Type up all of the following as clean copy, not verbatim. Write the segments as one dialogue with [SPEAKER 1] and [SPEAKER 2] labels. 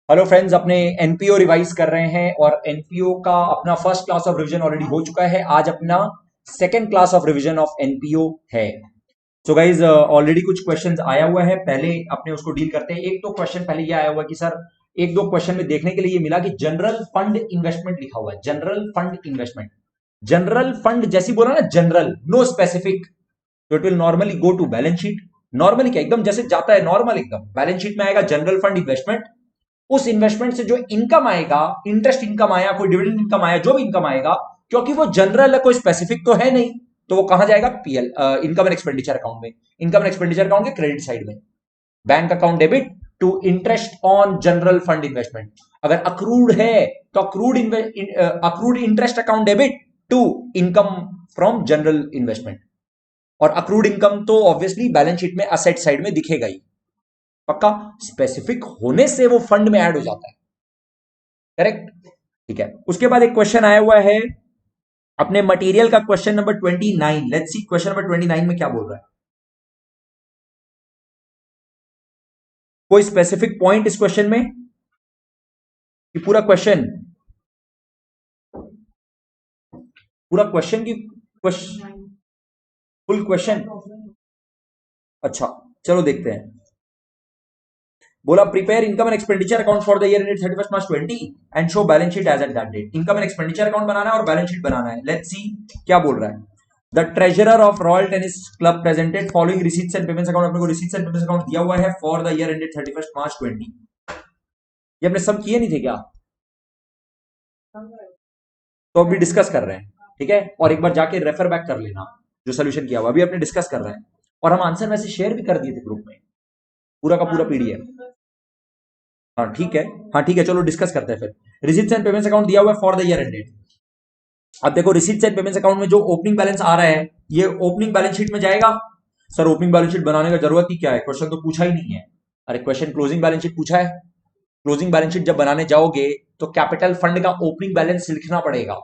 [SPEAKER 1] Hello friends, अपने NPO revise कर रहे हैं और एनपीओ का अपना first class of revision already हो चुका है। आज अपना second class of revision of NPO है। सो गाइज, ऑलरेडी कुछ क्वेश्चंस आया हुआ है, पहले अपने उसको डील करते हैं। एक तो क्वेश्चन पहले ये आया हुआ है कि सर, एक दो क्वेश्चन में देखने के लिए ये मिला कि जनरल फंड इन्वेस्टमेंट लिखा हुआ है। General fund investment, general fund जैसी बोला ना, जनरल, नो स्पेसिफिक, तो it will normally go to balance sheet. Normally क्या, एकदम जैसे जाता है नॉर्मल, एकदम बैलेंस शीट में आएगा जनरल फंड इन्वेस्टमेंट। उस इन्वेस्टमेंट से जो इनकम आएगा, इंटरेस्ट इनकम आया, कोई डिविडेंड इनकम आया, जो भी इनकम आएगा, क्योंकि वो जनरल है, कोई स्पेसिफिक तो है नहीं, तो वो कहां जाएगा? PL, income and expenditure account में। इनकम एंड एक्सपेंडिचर अकाउंट के क्रेडिट साइड में, bank account debit to interest on general fund investment. अगर अक्रूड है तो accrued interest account debit to income from general investment. और अक्रूड इनकम तो obviously balance sheet में asset side में दिखेगा ही, पक्का। स्पेसिफिक होने से वो फंड में ऐड हो जाता है, करेक्ट। ठीक है, उसके बाद एक क्वेश्चन आया हुआ है अपने मटेरियल का, question number 29। Let's see question number 29 में क्या बोल रहा है। कोई स्पेसिफिक पॉइंट इस क्वेश्चन में कि पूरा क्वेश्चन, पूरा क्वेश्चन की फुल क्वेश्चन? अच्छा, चलो देखते हैं। बोला prepare income and expenditure account for the year ended 31 March 20 and show balance sheet as at that date. Income and expenditure account बनाना है और बैलेंस शीट बनाना है। लेट्स सी क्या बोल रहा है। The treasurer of royal tennis club presented following receipts and payments account. अपने को रिसीट्स एंड पेमेंट्स अकाउंट दिया हुआ है for the year ended 31 March 20। ये अपने सब किए नहीं थे क्या? तो अभी डिस्कस कर रहे हैं, ठीक है। और एक बार जाके रेफर बैक कर लेना जो सोल्यूशन किया हुआ, अभी अपने डिस्कस कर रहे हैं। और हम आंसर वैसे शेयर भी कर दिए थे ग्रुप में, पूरा का पूरा पीडीएफ। हाँ ठीक है, हाँ ठीक है, चलो डिस्कस करते हैं फिर। रिसीट्स एंड पेमेंट्स अकाउंट दिया हुआ है फॉर द ईयर एंडेड। अब देखो, रिसीट्स एंड पेमेंट्स अकाउंट में जो ओपनिंग बैलेंस आ रहा है, ये ओपनिंग बैलेंस शीट में जाएगा। सर ओपनिंग बैलेंस शीट बनाने का जरूरत ही क्या है, क्वेश्चन तो पूछा ही नहीं है। अरे क्वेश्चन क्लोजिंग बैलेंस शीट पूछा है। क्लोजिंग बैलेंस शीट जब बनाने जाओगे तो कैपिटल फंड का ओपनिंग बैलेंस लिखना पड़ेगा।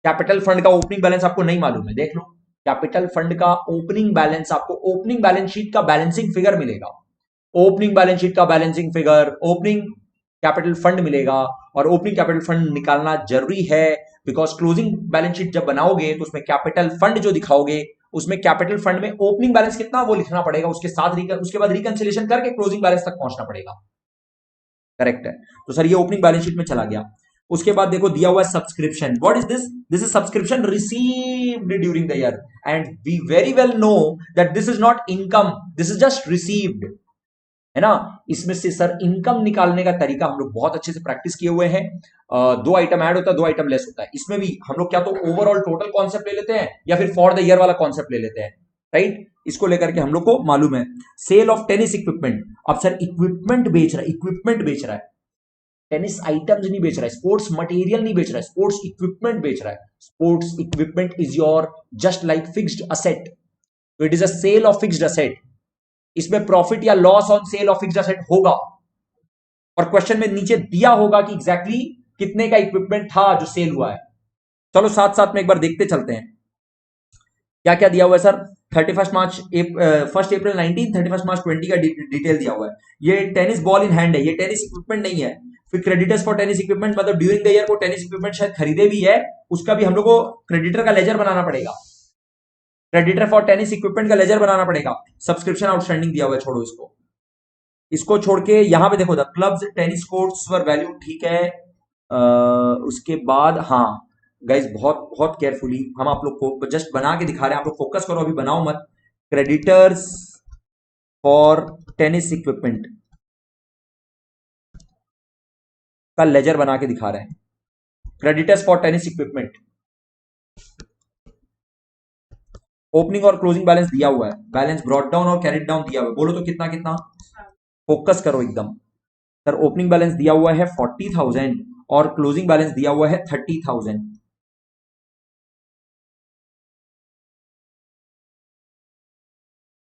[SPEAKER 1] कैपिटल फंड का ओपनिंग बैलेंस आपको नहीं मालूम है, देख लो। कैपिटल फंड का ओपनिंग बैलेंस आपको ओपनिंग बैलेंस शीट का बैलेंसिंग फिगर मिलेगा। ओपनिंग बैलेंस शीट का balancing figure opening capital fund मिलेगा। और ओपनिंग कैपिटल फंड निकालना जरूरी है, बिकॉज क्लोजिंग बैलेंस शीट जब बनाओगे तो उसमें कैपिटल फंड जो दिखाओगे, उसमें कैपिटल फंड में ओपनिंग बैलेंस कितना वो लिखना पड़ेगा, उसके साथ उसके बाद रिकंसिलेशन करके क्लोजिंग बैलेंस तक पहुंचना पड़ेगा। करेक्ट है। तो सर ये ओपनिंग बैलेंस शीट में चला गया। उसके बाद देखो दिया हुआ है subscription. What is this? This is subscription received during the year and we very well know that this is not income, this is just received, है ना। इसमें से सर इनकम निकालने का तरीका हम लोग बहुत अच्छे से प्रैक्टिस किए हुए हैं। दो आइटम ऐड होता है, दो आइटम लेस होता है। इसमें भी हम लोग क्या तो ओवरऑल टोटल कॉन्सेप्ट ले लेते हैं या फिर फॉर द ईयर वाला कॉन्सेप्ट ले लेते हैं, राइट। इसको लेकर के हम लोग को मालूम है। Sale of tennis equipment. अब सर इक्विपमेंट बेच रहा है, इक्विपमेंट बेच रहा है, टेनिस आइटम्स नहीं बेच रहा है, स्पोर्ट्स मटेरियल नहीं बेच रहा है, स्पोर्ट्स इक्विपमेंट बेच रहा है। Sports equipment is your just like fixed asset, तो it is a sale of fixed asset. इसमें प्रॉफिट या loss on sale of fixed asset होगा, और क्वेश्चन में नीचे दिया होगा कि एग्जैक्टली कितने का इक्विपमेंट था जो सेल हुआ है। चलो साथ साथ में एक बार देखते चलते हैं क्या क्या दिया हुआ है सर। 31 मार्च, 1 अप्रैल 19, 31 मार्च 20 का डिटेल दिया हुआ है। ये टेनिस बॉल इन हैंड है, ये टेनिस इक्विपमेंट नहीं है। फिर क्रेडिटर्स फॉर टेनिस इक्विपमेंट, मतलब ड्यूरिंग द ईयर को टेनिस इक्विपमेंट शायद खरीदे भी है, उसका भी हम लोग को क्रेडिटर का लेजर बनाना पड़ेगा। क्रेडिटर फॉर टेनिस इक्विपमेंट का लेजर बनाना पड़ेगा। सब्सक्रिप्शन आउटस्टैंडिंग दिया हुआ है, छोड़ो इसको। इसको छोड़ के यहां पे देखो, the clubs tennis courts were value, ठीक है। उसके बाद हाँ गाइज, बहुत बहुत केयरफुली हम आप लोग को जस्ट बना के दिखा रहे हैं, आप लोग फोकस करो, अभी बनाओ मत। क्रेडिटर्स फॉर टेनिस इक्विपमेंट का लेजर बना के दिखा रहे हैं। Creditors for tennis equipment, opening और क्लोजिंग बैलेंस दिया हुआ है, बैलेंस ब्रॉट डाउन और कैरिड डाउन दिया हुआ है। बोलो तो कितना कितना, फोकस करो एकदम। सर ओपनिंग बैलेंस दिया हुआ है 40,000 और क्लोजिंग बैलेंस दिया हुआ है 30,000।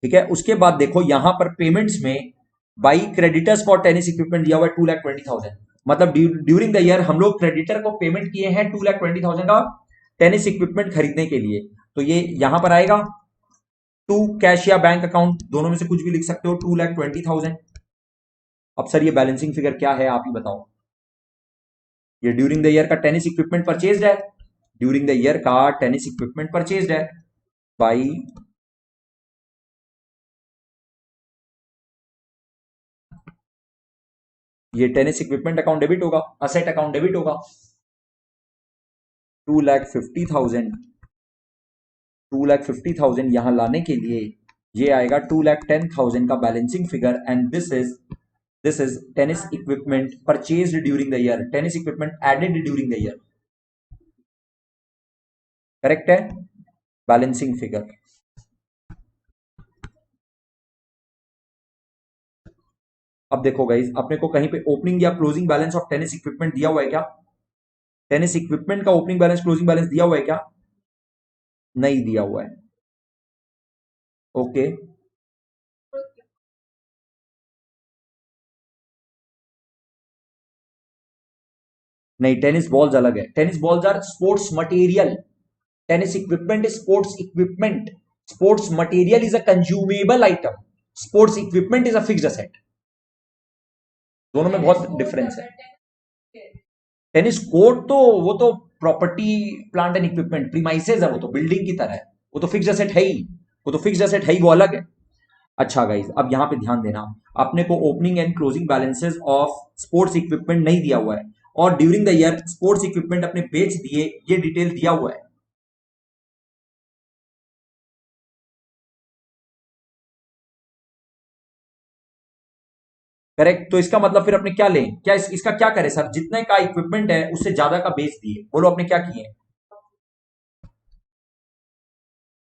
[SPEAKER 1] ठीक है, उसके बाद देखो यहां पर पेमेंट्स में by creditors for tennis equipment दिया हुआ है 2,20,000। मतलब ड्यूरिंग द ईयर हम लोग क्रेडिटर को पेमेंट किए हैं 2,20,000 का टेनिस इक्विपमेंट खरीदने के लिए। तो ये यहां पर आएगा टू कैश या बैंक अकाउंट, दोनों में से कुछ भी लिख सकते हो, 2,20,000। अब सर ये बैलेंसिंग फिगर क्या है आप ही बताओ। ये ड्यूरिंग द ईयर का टेनिस इक्विपमेंट परचेज्ड है, ड्यूरिंग द ईयर का टेनिस इक्विपमेंट परचेज्ड है बाई ये टेनिस इक्विपमेंट अकाउंट डेबिट होगा, असेट अकाउंट डेबिट होगा। 2,50,000 2,50,000 यहां लाने के लिए ये आएगा 2,10,000 का balancing figure and this is tennis equipment purchased during the year, tennis equipment added during the year. Correct है, बैलेंसिंग फिगर। अब देखो गाइस, अपने को कहीं पे ओपनिंग या closing balance of tennis equipment दिया हुआ है क्या? टेनिस इक्विपमेंट का ओपनिंग बैलेंस क्लोजिंग बैलेंस दिया हुआ है क्या? नहीं दिया हुआ है। ओके, नहीं, टेनिस बॉल्स अलग है। Tennis balls are sports material, tennis equipment is sports equipment, sports material is a consumable item, sports equipment is a fixed asset. दोनों में बहुत डिफरेंस है। टेनिस कोर्ट तो वो तो property plant and equipment premises है, वो तो बिल्डिंग की तरह है, वो तो फिक्स्ड असेट है ही, वो तो फिक्स्ड असेट है ही, वो अलग है। अच्छा गाइज, अब यहां पे ध्यान देना, अपने को opening and closing balances of sports equipment नहीं दिया हुआ है और during the year sports equipment अपने बेच दिए, ये डिटेल दिया हुआ है। करेक्ट, तो इसका मतलब फिर अपने क्या लें, क्या इसका क्या करें सर, जितने का इक्विपमेंट है उससे ज्यादा का बेच दिए, बोलो अपने क्या किए?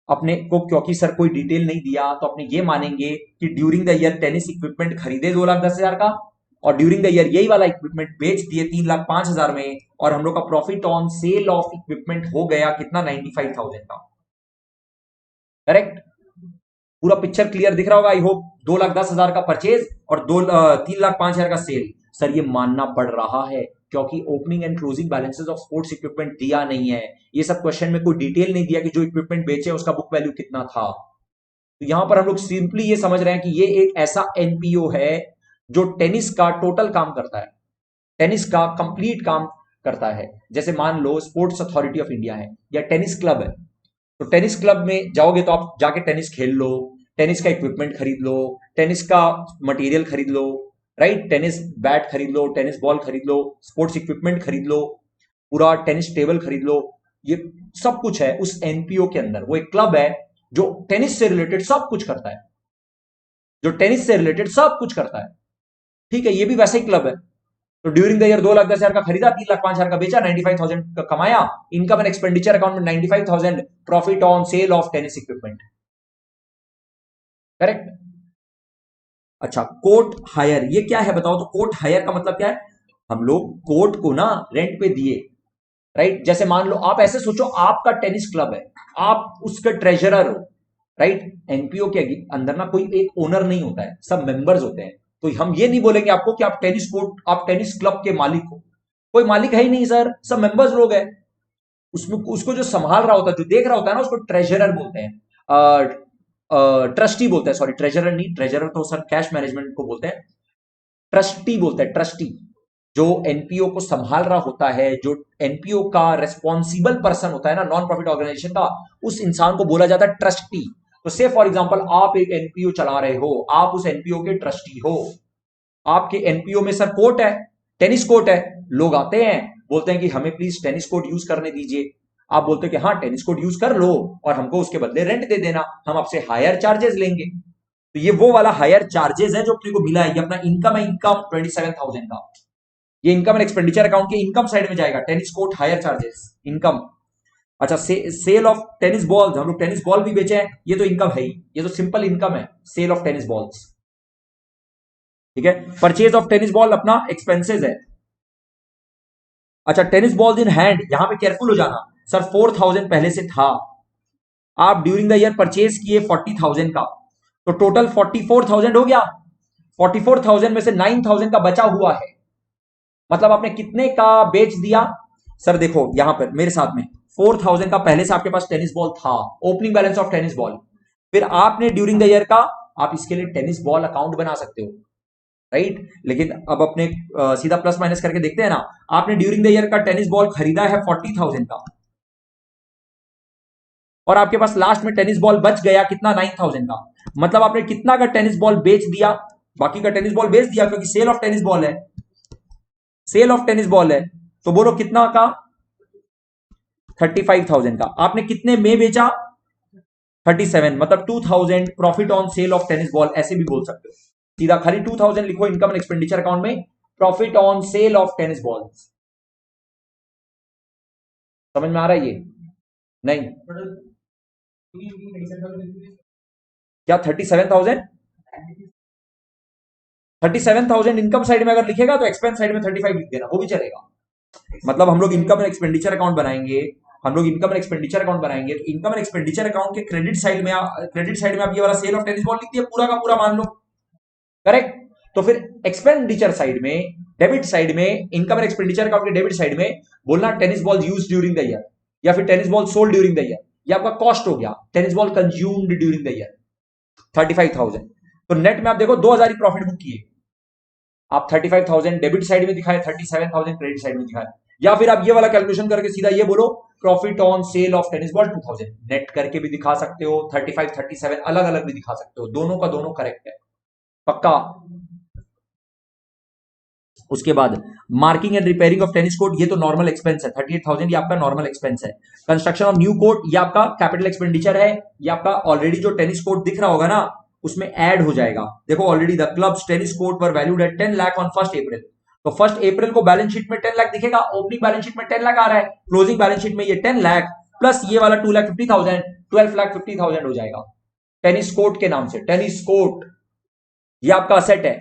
[SPEAKER 1] अपने को क्योंकि सर कोई डिटेल नहीं दिया तो अपने ये मानेंगे कि during the year tennis equipment खरीदे 2,10,000 का और ड्यूरिंग द ईयर यही वाला इक्विपमेंट बेच दिए 3,05,000 में, और हम लोग का profit on sale of equipment हो गया कितना, 95,000 का। करेक्ट, पूरा पिक्चर क्लियर दिख रहा होगा आई होप। 2,10,000 का परचेज और 3,05,000 का सेल। सर ये मानना पड़ रहा है क्योंकि opening and closing balances of sports equipment दिया नहीं है, ये सब क्वेश्चन में कोई डिटेल नहीं दिया कि जो इक्विपमेंट बेचे उसका बुक वैल्यू कितना था। तो यहां पर हम लोग सिंपली ये समझ रहे हैं कि ये एक ऐसा एनपीओ है जो टेनिस का टोटल काम करता है, टेनिस का कंप्लीट काम करता है। जैसे मान लो स्पोर्ट्स अथॉरिटी ऑफ इंडिया है या टेनिस क्लब है, तो टेनिस क्लब में जाओगे तो आप जाके टेनिस खेल लो, टेनिस का इक्विपमेंट खरीद लो, टेनिस का मटेरियल खरीद लो, राइट, टेनिस बैट खरीद लो, टेनिस बॉल खरीद लो, स्पोर्ट्स इक्विपमेंट खरीद लो, पूरा टेनिस टेबल खरीद लो। ये सब कुछ है उस एनपीओ के अंदर। वो एक क्लब है जो टेनिस से रिलेटेड सब कुछ करता है, जो टेनिस से रिलेटेड सब कुछ करता है। ठीक है, ये भी वैसे ही क्लब है। तो ड्यूरिंग द ईयर 2,10,000 का खरीदा, 3,05,000 का बेचा, 95,000 का कमाया। इनकम एंड एक्सपेंडिचर अकाउंट में 95,000 profit on sale of tennis equipment. Correct. अच्छा, कोर्ट हायर ये क्या है बताओ, तो कोर्ट हायर का मतलब क्या है? हम लोग कोर्ट को ना रेंट पे दिए, राइट। जैसे मान लो आप ऐसे सोचो, आपका टेनिस क्लब है, आप उसका ट्रेजरर हो, राइट। एनपीओ के अंदर ना कोई एक ओनर नहीं होता है, सब मेंबर्स होते हैं। तो हम ये नहीं बोलेंगे आपको कि आप टेनिस कोर्ट, आप टेनिस क्लब के मालिक हो, कोई मालिक है ही नहीं सर, सब मेंबर्स लोग हैं। उसमें उसको जो संभाल रहा होता है, जो देख रहा होता है ना, उसको ट्रेजरर बोलते हैं, ट्रस्टी बोलते हैं, सॉरी ट्रेजरर नहीं, ट्रेजरर तो सर कैश मैनेजमेंट को बोलते हैं, ट्रस्टी बोलते हैं, ट्रस्टी। जो एनपीओ को संभाल रहा होता है, जो एनपीओ का रेस्पॉन्सिबल पर्सन होता है ना, नॉन प्रॉफिट ऑर्गेनाइजेशन का, उस इंसान को बोला जाता है ट्रस्टी। तो से फॉर एग्जांपल आप एक एनपीओ चला रहे हो, आप उस एनपीओ के ट्रस्टी हो। आपके एनपीओ में सर कोर्ट है, टेनिस कोर्ट है, लोग आते हैं बोलते हैं कि हमें प्लीज टेनिस कोर्ट यूज करने दीजिए। आप बोलते हैं कि हाँ टेनिस कोर्ट यूज कर लो और हमको उसके बदले रेंट दे देना, हम आपसे हायर चार्जेस लेंगे। तो ये वो वाला हायर चार्जेस है जो अपने को मिला है, ये अपना इनकम है, इनकम 27,000 का। ये इनकम एंड एक्सपेंडिचर अकाउंट के इनकम साइड में जाएगा, tennis court higher charges income. अच्छा, सेल ऑफ टेनिस बॉल्स, हम लोग टेनिस बॉल भी बेचे हैं, ये तो इनकम है ही, ये तो सिंपल इनकम है, सेल ऑफ टेनिस बॉल्स। ठीक है, परचेज ऑफ टेनिस बॉल अपना एक्सपेंसेस है। अच्छा, टेनिस बॉल्स इन हैंड, यहां पे केयरफुल हो जाना सर, 4,000 पहले से था, आप ड्यूरिंग द ईयर परचेज किए 40,000 का, तो टोटल 44,000 हो गया। 44,000 में से 9,000 का बचा हुआ है, मतलब आपने कितने का बेच दिया? सर देखो यहां पर मेरे साथ में 4,000 का पहले से आपके पास टेनिस बॉल था, opening balance of tennis ball. फिर आपने ड्यूरिंग द ईयर का, आप इसके लिए टेनिस बॉल अकाउंट बना सकते हो, राइट। लेकिन अब अपने सीधा प्लस माइनस करके देखते हैं ना। आपने ड्यूरिंग द ईयर का टेनिस बॉल खरीदा है 40,000 का, और आपके पास लास्ट में टेनिस बॉल बच गया कितना, 9,000 का। मतलब आपने कितना का टेनिस बॉल बेच दिया, बाकी का टेनिस बॉल बेच दिया, क्योंकि सेल ऑफ टेनिस बॉल है, सेल ऑफ टेनिस बॉल है। तो बोलो कितना का, 35,000 का। आपने कितने में बेचा, 37, मतलब 2,000 profit on sale of tennis ball, ऐसे भी बोल सकते हो। सीधा खाली 2,000 लिखो इनकम एंड एक्सपेंडिचर अकाउंट में, profit on sale of tennis ball. समझ में आ रहा है ये? नहीं क्या 37,000, 37,000 इनकम साइड में अगर लिखेगा तो एक्सपेंस साइड में 35 लिख देना, वो भी चलेगा। मतलब हम लोग इनकम एंड एक्सपेंडिचर अकाउंट बनाएंगे, हम लोग इनकम एंड एक्सपेंडिचर अकाउंट बनाएंगे, तो इनकम एंड एक्सपेंडिचर अकाउंट के क्रेडिट साइड में आप ये वाला सेल ऑफ टेनिस बॉल लिख दिया पूरा का पूरा, मान लो, करेक्ट। तो फिर एक्सपेंडिचर साइड में, डेबिट साइड में, इनकम एंड एक्सपेंडिचर अकाउंट के डेबिट साइड में बोलना tennis ball use during the year, या फिर tennis ball sold during the year. ये आपका कॉस्ट हो गया, tennis ball consumed during the year 35,000। तो नेट में आप देखो 2,000 ही प्रॉफिट बुक किए। आप 35,000 डेबिट साइड में दिखाए, 37,000 क्रेडिट साइड में दिखाए। या फिर आप ये वाला कैलकुलेशन करके सीधा ये बोलो profit on sale of tennis ball 2,000, net करके भी दिखा सकते हो, 35 37 अलग अलग भी दिखा सकते हो, दोनों का दोनों करेक्ट है, पक्का। उसके बाद marking and repairing of tennis court, ये तो नॉर्मल एक्सपेंस है, 38,000 ये आपका नॉर्मल एक्सपेंस है। कंस्ट्रक्शन ऑफ न्यू कोर्ट, ये आपका कैपिटल एक्सपेंडिचर है, ये आपका ऑलरेडी जो टेनिस कोर्ट दिख रहा होगा ना उसमें ऐड हो जाएगा। देखो already the clubs tennis court were valued at 10 lakh on 1 अप्रैल। तो 1 अप्रैल को बैलेंस शीट में 10 लाख दिखेगा, ओपनिंग बैलेंस शीट में 10 लाख आ रहा है, क्लोजिंग बैलेंस शीट में ये 10 लाख प्लस ये वाला 2,50,000, 12,50,000 हो जाएगा टेनिस कोर्ट के नाम से। टेनिस कोर्ट ये आपका असेट है,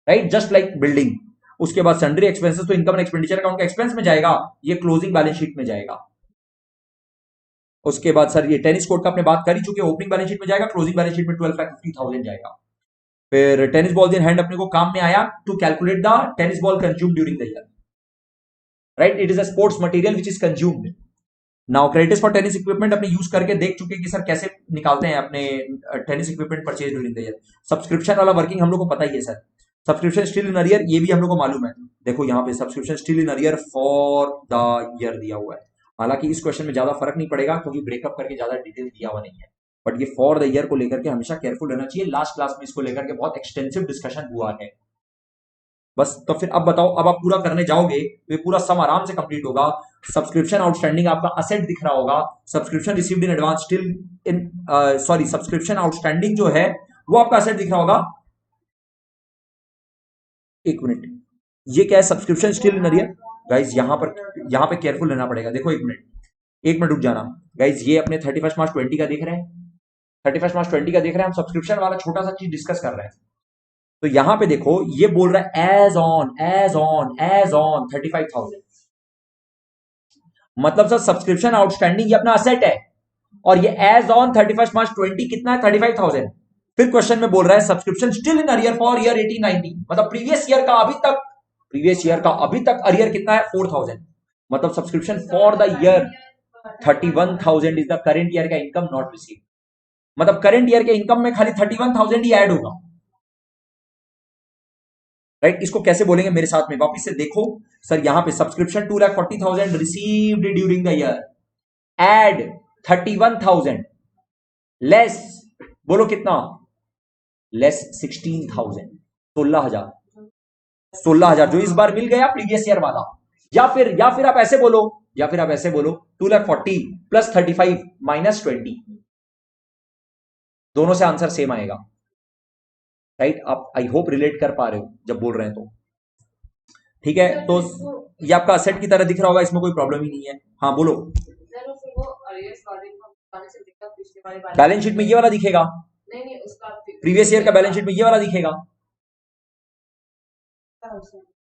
[SPEAKER 1] राइट, जस्ट लाइक बिल्डिंग। उसके बाद सन्ड्री एक्सपेंसेस तो इनकम एंड एक्सपेंडिचर अकाउंट के एक्सपेंस में जाएगा, ये क्लोजिंग बैलेंस शीट में जाएगा। उसके बाद सर ये टेनिस कोर्ट का आपने बात कर ही चुके, ओपनिंग बैलेंस शीट में जाएगा, क्लोजिंग बैलेंस शीट में 12,50,000 जाएगा। फिर टेनिस बॉल इन हैंड अपने को काम में आया to calculate the tennis ball consume during the year, right, it is a sports material which is consumed. Now credits for tennis equipment अपने यूज करके देख चुके कि सर कैसे निकालते हैं अपने tennis equipment purchase during the year. Subscription वाला वर्किंग हम लोग को पता ही है sir, subscription still in arrear ये भी हम लोग को मालूम है। देखो यहाँ पे subscription still in arrear for the year दिया हुआ है, हालांकि इस क्वेश्चन में ज्यादा फर्क नहीं पड़ेगा क्योंकि ब्रेकअप करके ज्यादा डिटेल दिया हुआ नहीं है, बट ये फॉर द ईयर को लेकर के हमेशा केयरफुल रहना चाहिए। लास्ट क्लास में इसको लेकर के बहुत एक्सटेंसिव डिस्कशन हुआ है बस। तो फिर अब बताओ, अब आप पूरा करने जाओगे तो ये पूरा सम आराम से कंप्लीट होगा। सब्सक्रिप्शन आउटस्टैंडिंग आपका असेट दिख रहा होगा, subscription received in advance still in, sorry subscription outstanding जो है वो आपका असेट दिख रहा होगा। एक मिनट, ये क्या है, subscription still in arrear. Guys यहाँ पे केयरफुल रहना पड़ेगा। देखो एक मिनट रुक जाना गाइज, ये अपने 31 मार्च 20 का देख रहे हैं, 31 मार्च 20 का देख रहे हैं, हम सब्सक्रिप्शन वाला छोटा सा चीज डिस्कस कर रहे हैं। तो यहां पे देखो ये बोल रहा है एज ऑन 35,000, मतलब सर सब्सक्रिप्शन आउटस्टैंडिंग ये अपना असेट है, और ये एज ऑन 31 मार्च 20 कितना है, 35,000। फिर क्वेश्चन में बोल रहा है subscription still in arrear for year 18-19, मतलब प्रीवियस ईयर का अभी तक अरियर कितना है, 4,000। मतलब subscription for the year 31,000 is the current year का इनकम नॉट रिसीव, मतलब करेंट ईयर के इनकम में खाली 31,000 ही ऐड होगा, राइट। इसको कैसे बोलेंगे मेरे साथ में वापिस से देखो सर, यहां पे subscription 2,40,000 received during the year, add 31,000 less, बोलो कितना, लेस 16,000, 16,000, 16,000 जो इस बार मिल गया प्रीवियस ईयर वाला। या फिर आप ऐसे बोलो, 2,40,000 प्लस 35 माइनस 20, दोनों से आंसर सेम आएगा, राइट। आप आई होप रिलेट कर पा रहे हो जब बोल रहे हैं तो, ठीक है। तो ये आपका असेट की तरह दिख रहा होगा, इसमें कोई प्रॉब्लम ही नहीं है। हाँ बोलो, बैलेंस शीट में ये वाला दिखेगा, प्रीवियस ईयर का बैलेंस शीट में ये वाला दिखेगा,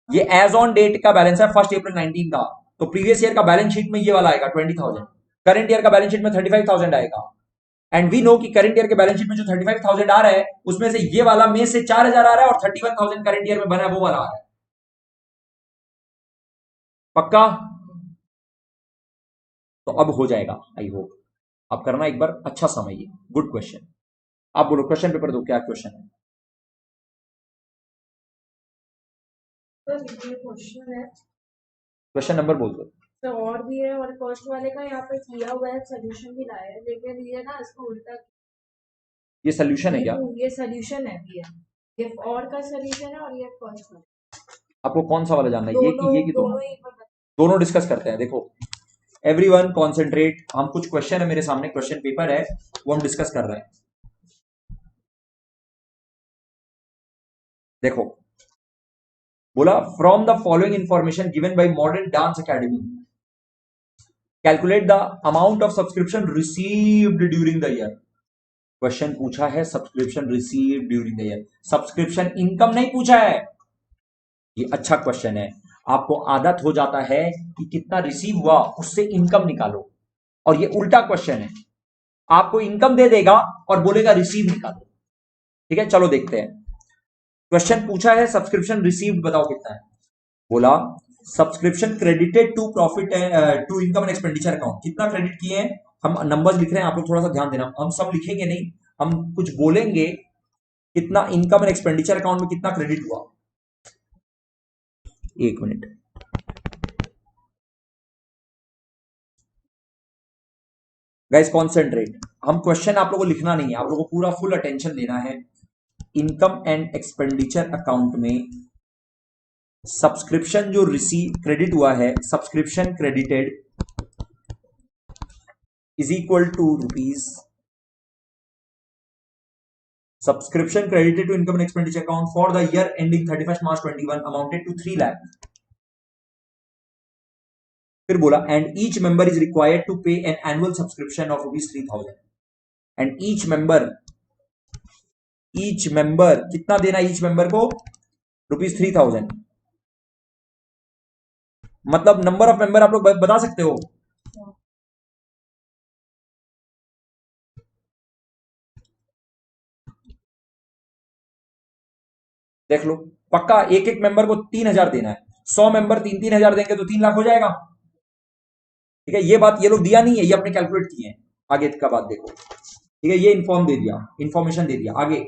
[SPEAKER 1] ये एज ऑन डेट का बैलेंस है 1 अप्रैल 19 का, तो प्रीवियस ईयर का बैलेंस शीट में ये वाला आएगा 20,000, करंट ईयर का बैलेंस शीट में 35,000 आएगा। एंड वी नो कि करंट ईयर के बैलेंस शीट में जो 35,000 आ रहा है उसमें से ये वाला में से 4,000 आ रहा है, और 31,000 करंट ईयर में बना है वो वाला आ रहा है, पक्का। तो अब हो जाएगा आई होप। आप करना एक बार, अच्छा समझिए, गुड क्वेश्चन। आप बोलो क्वेश्चन पेपर दो, क्या क्वेश्चन है।
[SPEAKER 2] ये क्वेश्चन है,
[SPEAKER 1] क्वेश्चन नंबर बोल दो।
[SPEAKER 2] तो और भी है, और फर्स्ट वाले का यहाँ पे किया हुआ है, सोल्यूशन भी लाया है, लेकिन ये ना इसको उल्टा,
[SPEAKER 1] ये सोल्यूशन है क्या?
[SPEAKER 2] ये सोल्यूशन है ये और का सोल्यूशन है और ये फर्स्ट का।
[SPEAKER 1] आपको कौन सा वाला जानना है, ये कि ये कि दोनों?
[SPEAKER 2] दोनों ही पर
[SPEAKER 1] दोनों डिस्कस करते हैं। देखो एवरीवन कॉन्सेंट्रेट, हम कुछ क्वेश्चन है मेरे सामने, क्वेश्चन पेपर है, वो हम डिस्कस कर रहे हैं। देखो बोला from the following information given by modern dance academy calculate the amount of subscription received during the year. Question पूछा है subscription received during the year, subscription income नहीं पूछा है। ये अच्छा क्वेश्चन है। आपको आदत हो जाता है कि कितना रिसीव हुआ उससे इनकम निकालो, और ये उल्टा क्वेश्चन है, आपको इनकम दे देगा और बोलेगा रिसीव निकालो। ठीक है, चलो देखते हैं। क्वेश्चन पूछा है सब्सक्रिप्शन रिसीव्ड बताओ कितना है। बोला subscription credited to profit to income and expenditure account, कितना क्रेडिट किए हैं। हम नंबर्स लिख रहे हैं, आप लोग थोड़ा सा ध्यान देना, हम सब लिखेंगे नहीं, हम कुछ बोलेंगे कितना इनकम एंड एक्सपेंडिचर अकाउंट में कितना क्रेडिट हुआ। एक मिनट, गाइस कॉन्सेंट्रेट, हम क्वेश्चन आप लोगों को लिखना नहीं है, आप लोगों को पूरा फुल अटेंशन देना है। इनकम एंड एक्सपेंडिचर अकाउंट में सब्सक्रिप्शन जो रिसीव क्रेडिट हुआ है, subscription credited is equal to rupees, subscription credited to income and expenditure account for the year ending 31 March 21 amounted to 3 lakh. फिर बोला and each member is required to pay an annual subscription of rupees 3000 and each member कितना देना, each member को rupees 3000। मतलब number of member आप लोग बता सकते हो। देख लो, पक्का एक एक मेंबर को 3000 देना है, 100 मेंबर 3-3 हजार देंगे तो 3 लाख हो जाएगा। ठीक है, ये बात ये लोग दिया नहीं है, ये अपने कैलकुलेट किए हैं। आगे का बात देखो, ठीक है, ये इंफॉर्मेशन दे दिया। आगे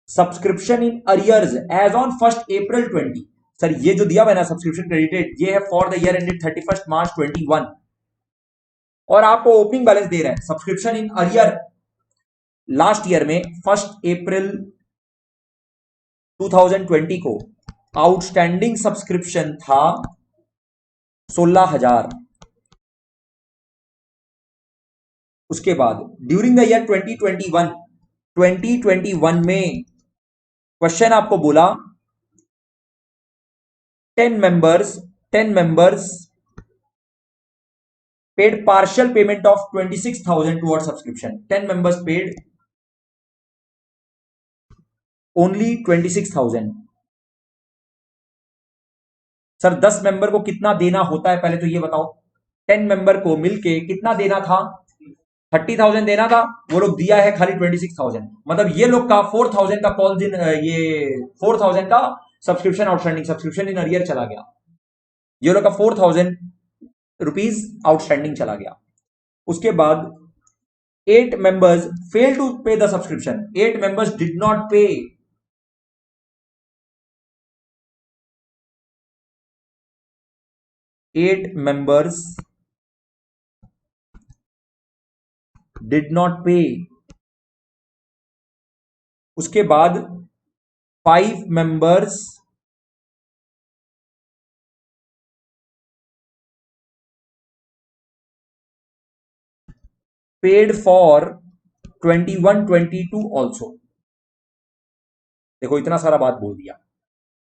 [SPEAKER 1] subscription in arrears as on 1 April 20, sir ये जो दिया हुआ है ना सब्सक्रिप्शन क्रेडिटेड, ये है for the year ended 31 March 21, और आपको ओपनिंग बैलेंस दे रहा है subscription in arrear last year में 1 अप्रैल 2020 को आउटस्टैंडिंग सब्सक्रिप्शन था 16,000। उसके बाद ड्यूरिंग द ईयर 2021 में क्वेश्चन आपको बोला 10 members paid partial payment of 26,000 toward subscription. 10 members paid only 26,000। Sir 10 member को कितना देना होता है पहले तो ये बताओ। 10 मेंबर को मिलके कितना देना था, 30,000 देना था, वो लोग दिया है खाली 26,000। मतलब ये लोग का 4,000 का कॉल दिन, ये 4,000 का subscription outstanding, subscription in arrear चला गया, ये लोग का 4,000 रुपीज आउटस्टैंडिंग चला गया। उसके बाद 8 members failed to pay the subscription, 8 members did not pay, 8 members did not pay। उसके बाद 5 members paid for 21-22 also। देखो इतना सारा बात बोल दिया,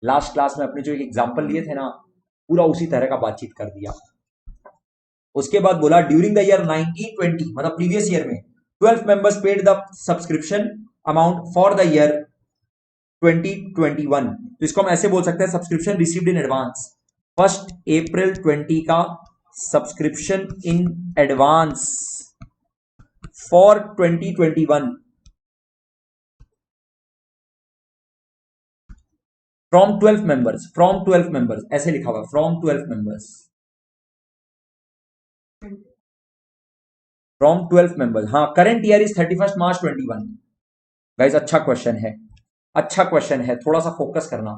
[SPEAKER 1] लास्ट क्लास में अपने जो एक एग्जाम्पल लिए थे ना, पूरा उसी तरह का बातचीत कर दिया। उसके बाद बोला ड्यूरिंग द ईयर 1920, मतलब प्रीवियस ईयर में 12 members paid the subscription amount for the year 2021। तो इसको हम ऐसे बोल सकते हैं subscription received in advance, 1 April 20 का subscription in advance for 2021 from 12 members, ऐसे लिखा हुआ फ्रॉम 12 मेंबर्स। हाँ, current year is 31 March 21। Guys अच्छा क्वेश्चन है, अच्छा क्वेश्चन है, थोड़ा सा फोकस करना।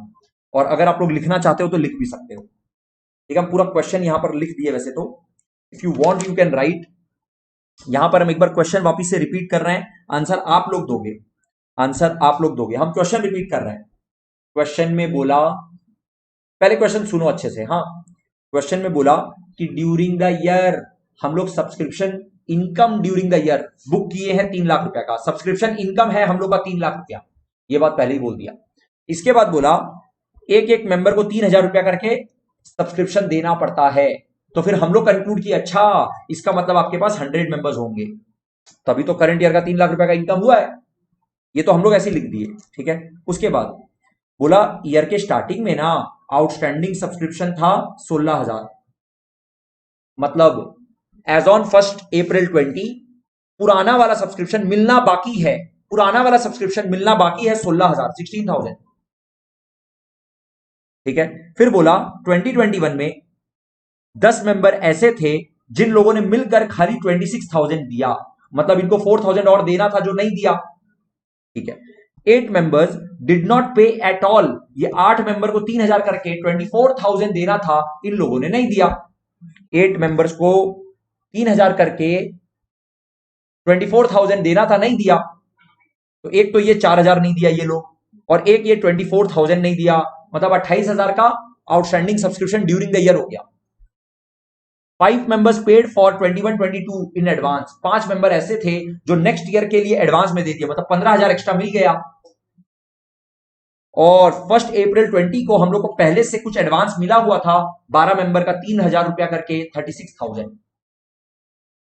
[SPEAKER 1] और अगर आप लोग लिखना चाहते हो तो लिख भी सकते हो। ठीक है, हम पूरा क्वेश्चन यहां पर लिख दिए वैसे तो, if you want you can write. यहां पर हम एक बार क्वेश्चन वापस से रिपीट कर रहे हैं, आंसर आप लोग दोगे, आंसर आप लोग दोगे। हम क्वेश्चन रिपीट कर रहे हैं। क्वेश्चन में बोला, पहले क्वेश्चन सुनो अच्छे से। हाँ, क्वेश्चन में बोला कि ड्यूरिंग द ईयर हम लोग subscription income during the year book किए हैं 3 लाख रुपया का, सब्सक्रिप्शन इनकम है हम लोग का 3 लाख रुपया, ये बात पहले ही बोल दिया। इसके बाद बोला एक एक मेंबर को 3,000 रुपया करके सब्सक्रिप्शन देना पड़ता है। तो फिर हम लोग कंक्लूड किए, अच्छा इसका मतलब आपके पास 100 मेंबर्स होंगे, तभी तो करंट ईयर का 3 लाख रुपया का इनकम हुआ है। ये तो हम लोग ऐसे लिख दिए। ठीक है, उसके बाद बोला ईयर के स्टार्टिंग में ना आउटस्टैंडिंग सब्सक्रिप्शन था 16,000, मतलब एज ऑन 1 अप्रैल 20 पुराना वाला सब्सक्रिप्शन मिलना बाकी है, पुराना वाला सब्सक्रिप्शन मिलना बाकी है 16,000, 16,000। ठीक है, फिर बोला 2021 में 10 मेंबर ऐसे थे जिन लोगों ने मिलकर खाली 26,000 दिया, मतलब इनको 4,000 और देना था जो नहीं दिया। ठीक है, 8 मेंबर्स डिड नॉट पे एट ऑल, ये 8 मेंबर को 3,000 करके 24,000 देना था, इन लोगों ने नहीं दिया। 8 मेंबर्स को 3,000 करके 24,000 देना था, नहीं दिया। तो एक तो ये 4,000 नहीं दिया ये लोग, और एक ये 24,000 नहीं दिया, मतलब 28,000 का outstanding subscription during the year हो गया। 5 members paid for 21-22 in advance, 5 member ऐसे थे जो नेक्स्ट ईयर के लिए एडवांस में दे दिया, मतलब 15,000 एक्स्ट्रा मिल गया। और 1 अप्रैल 20 को हम लोग को पहले से कुछ एडवांस मिला हुआ था 12 मेंबर का 3,000 रुपया करके 36,000।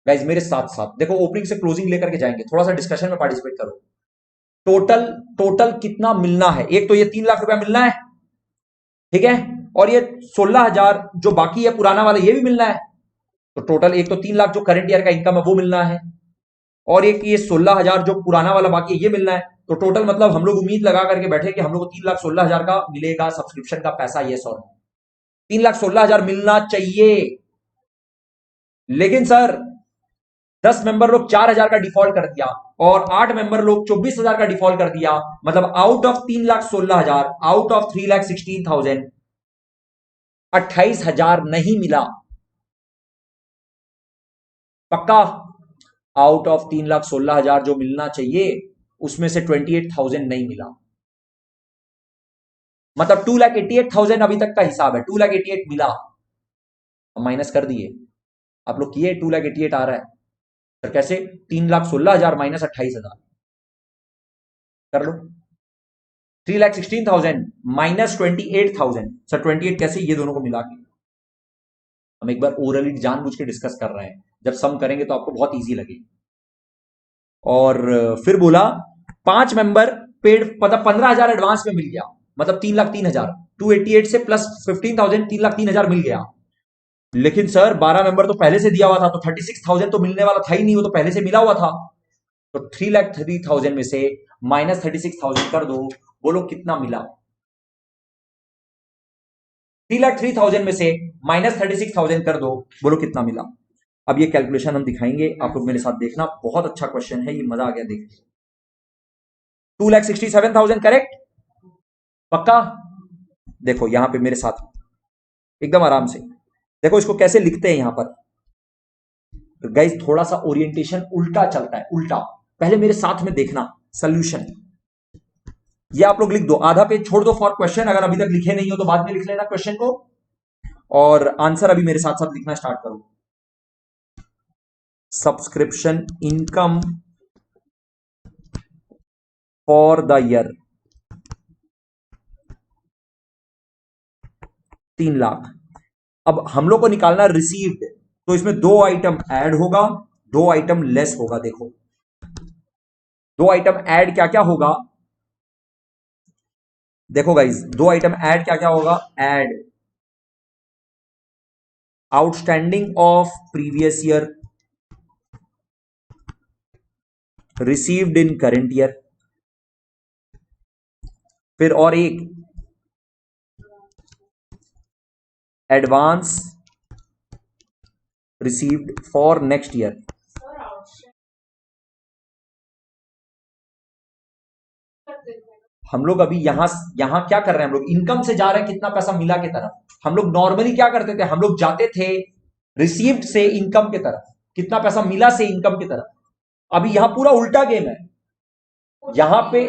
[SPEAKER 1] गाइज मेरे साथ साथ देखो, ओपनिंग से क्लोजिंग लेकर के जाएंगे, थोड़ा सा डिस्कशन में पार्टिसिपेट करो। टोटल टोटल कितना मिलना है, एक तो ये 3 लाख रुपया मिलना है, ठीक है, और ये 16,000 जो बाकी है पुराना वाला ये भी मिलना है। तो टोटल एक तो 3 लाख जो करंट ईयर का इनकम है वो मिलना है, और एक ये 16,000 जो पुराना वाला बाकी है ये मिलना है। तो टोटल मतलब हम लोग उम्मीद लगा करके बैठे कि हम लोग को 3,16,000 का मिलेगा सब्सक्रिप्शन का पैसा, ये सौ 3,16,000 मिलना चाहिए। लेकिन सर 10 मेंबर लोग 4,000 का डिफॉल्ट कर दिया, और 8 मेंबर लोग 24,000 का डिफॉल्ट कर दिया, मतलब आउट ऑफ 3,16,000, आउट ऑफ 3,16,000 28,000 नहीं मिला। पक्का? आउट ऑफ 3,16,000 जो मिलना चाहिए उसमें से 28,000 नहीं मिला, मतलब 2,88,000 अभी तक का हिसाब है, 2,88,000 मिला, माइनस कर दिए आप लोग किए, 2,88,000 आ रहा है। सर कैसे? 3,16,000 माइनस 28,000 कर लो, 3,16,000 माइनस 28,000। सर 28 कैसे? ये दोनों को मिला के हम एक बार ओरली जानबूझ के डिस्कस कर रहे हैं, जब सम करेंगे तो आपको बहुत इजी लगे। और फिर बोला 5 मेंबर पेड, मतलब 15,000 एडवांस में मिल गया, मतलब 3,03,000, 288 से प्लस 15,000, 3,03,000 मिल गया। लेकिन सर 12 मेंबर तो पहले से दिया हुआ था, तो 36,000 तो मिलने वाला था ही नहीं, वो तो पहले से मिला हुआ था। तो 3,03,000 में से माइनस 36,000 कर दो, बोलो कितना मिला? 3,03,000 में से माइनस 36,000 कर दो, बोलो कितना मिला? अब ये कैलकुलेशन हम दिखाएंगे, आप लोग मेरे साथ देखना, बहुत अच्छा क्वेश्चन है ये, मजा आ गया देख। 2,67,000 करेक्ट? पक्का? देखो यहां पे मेरे साथ एकदम आराम से देखो, इसको कैसे लिखते हैं यहां पर। गाइस थोड़ा सा ओरिएंटेशन उल्टा चलता है, उल्टा, पहले मेरे साथ में देखना सोल्यूशन। ये आप लोग लिख दो, आधा पेज छोड़ दो फॉर क्वेश्चन, अगर अभी तक लिखे नहीं हो तो बाद में लिख लेना क्वेश्चन को, और आंसर अभी मेरे साथ साथ लिखना स्टार्ट करो। Subscription income for the year 3 lakh. अब हम लोग को निकालना रिसीव्ड, तो इसमें 2 आइटम ऐड होगा, 2 आइटम लेस होगा। देखो 2 आइटम ऐड क्या क्या होगा, देखो गाइज 2 आइटम ऐड क्या क्या होगा। Add outstanding of previous year received in current year, फिर और एक advance received for next year. हम लोग अभी यहां यहां क्या कर रहे हैं, हम लोग इनकम से जा रहे हैं कितना पैसा मिला की तरफ। हम लोग नॉर्मली क्या करते थे, हम लोग जाते थे रिसीव्ड से इनकम की तरफ, कितना पैसा मिला से इनकम की तरफ। अभी यहां पूरा उल्टा गेम है। यहां पे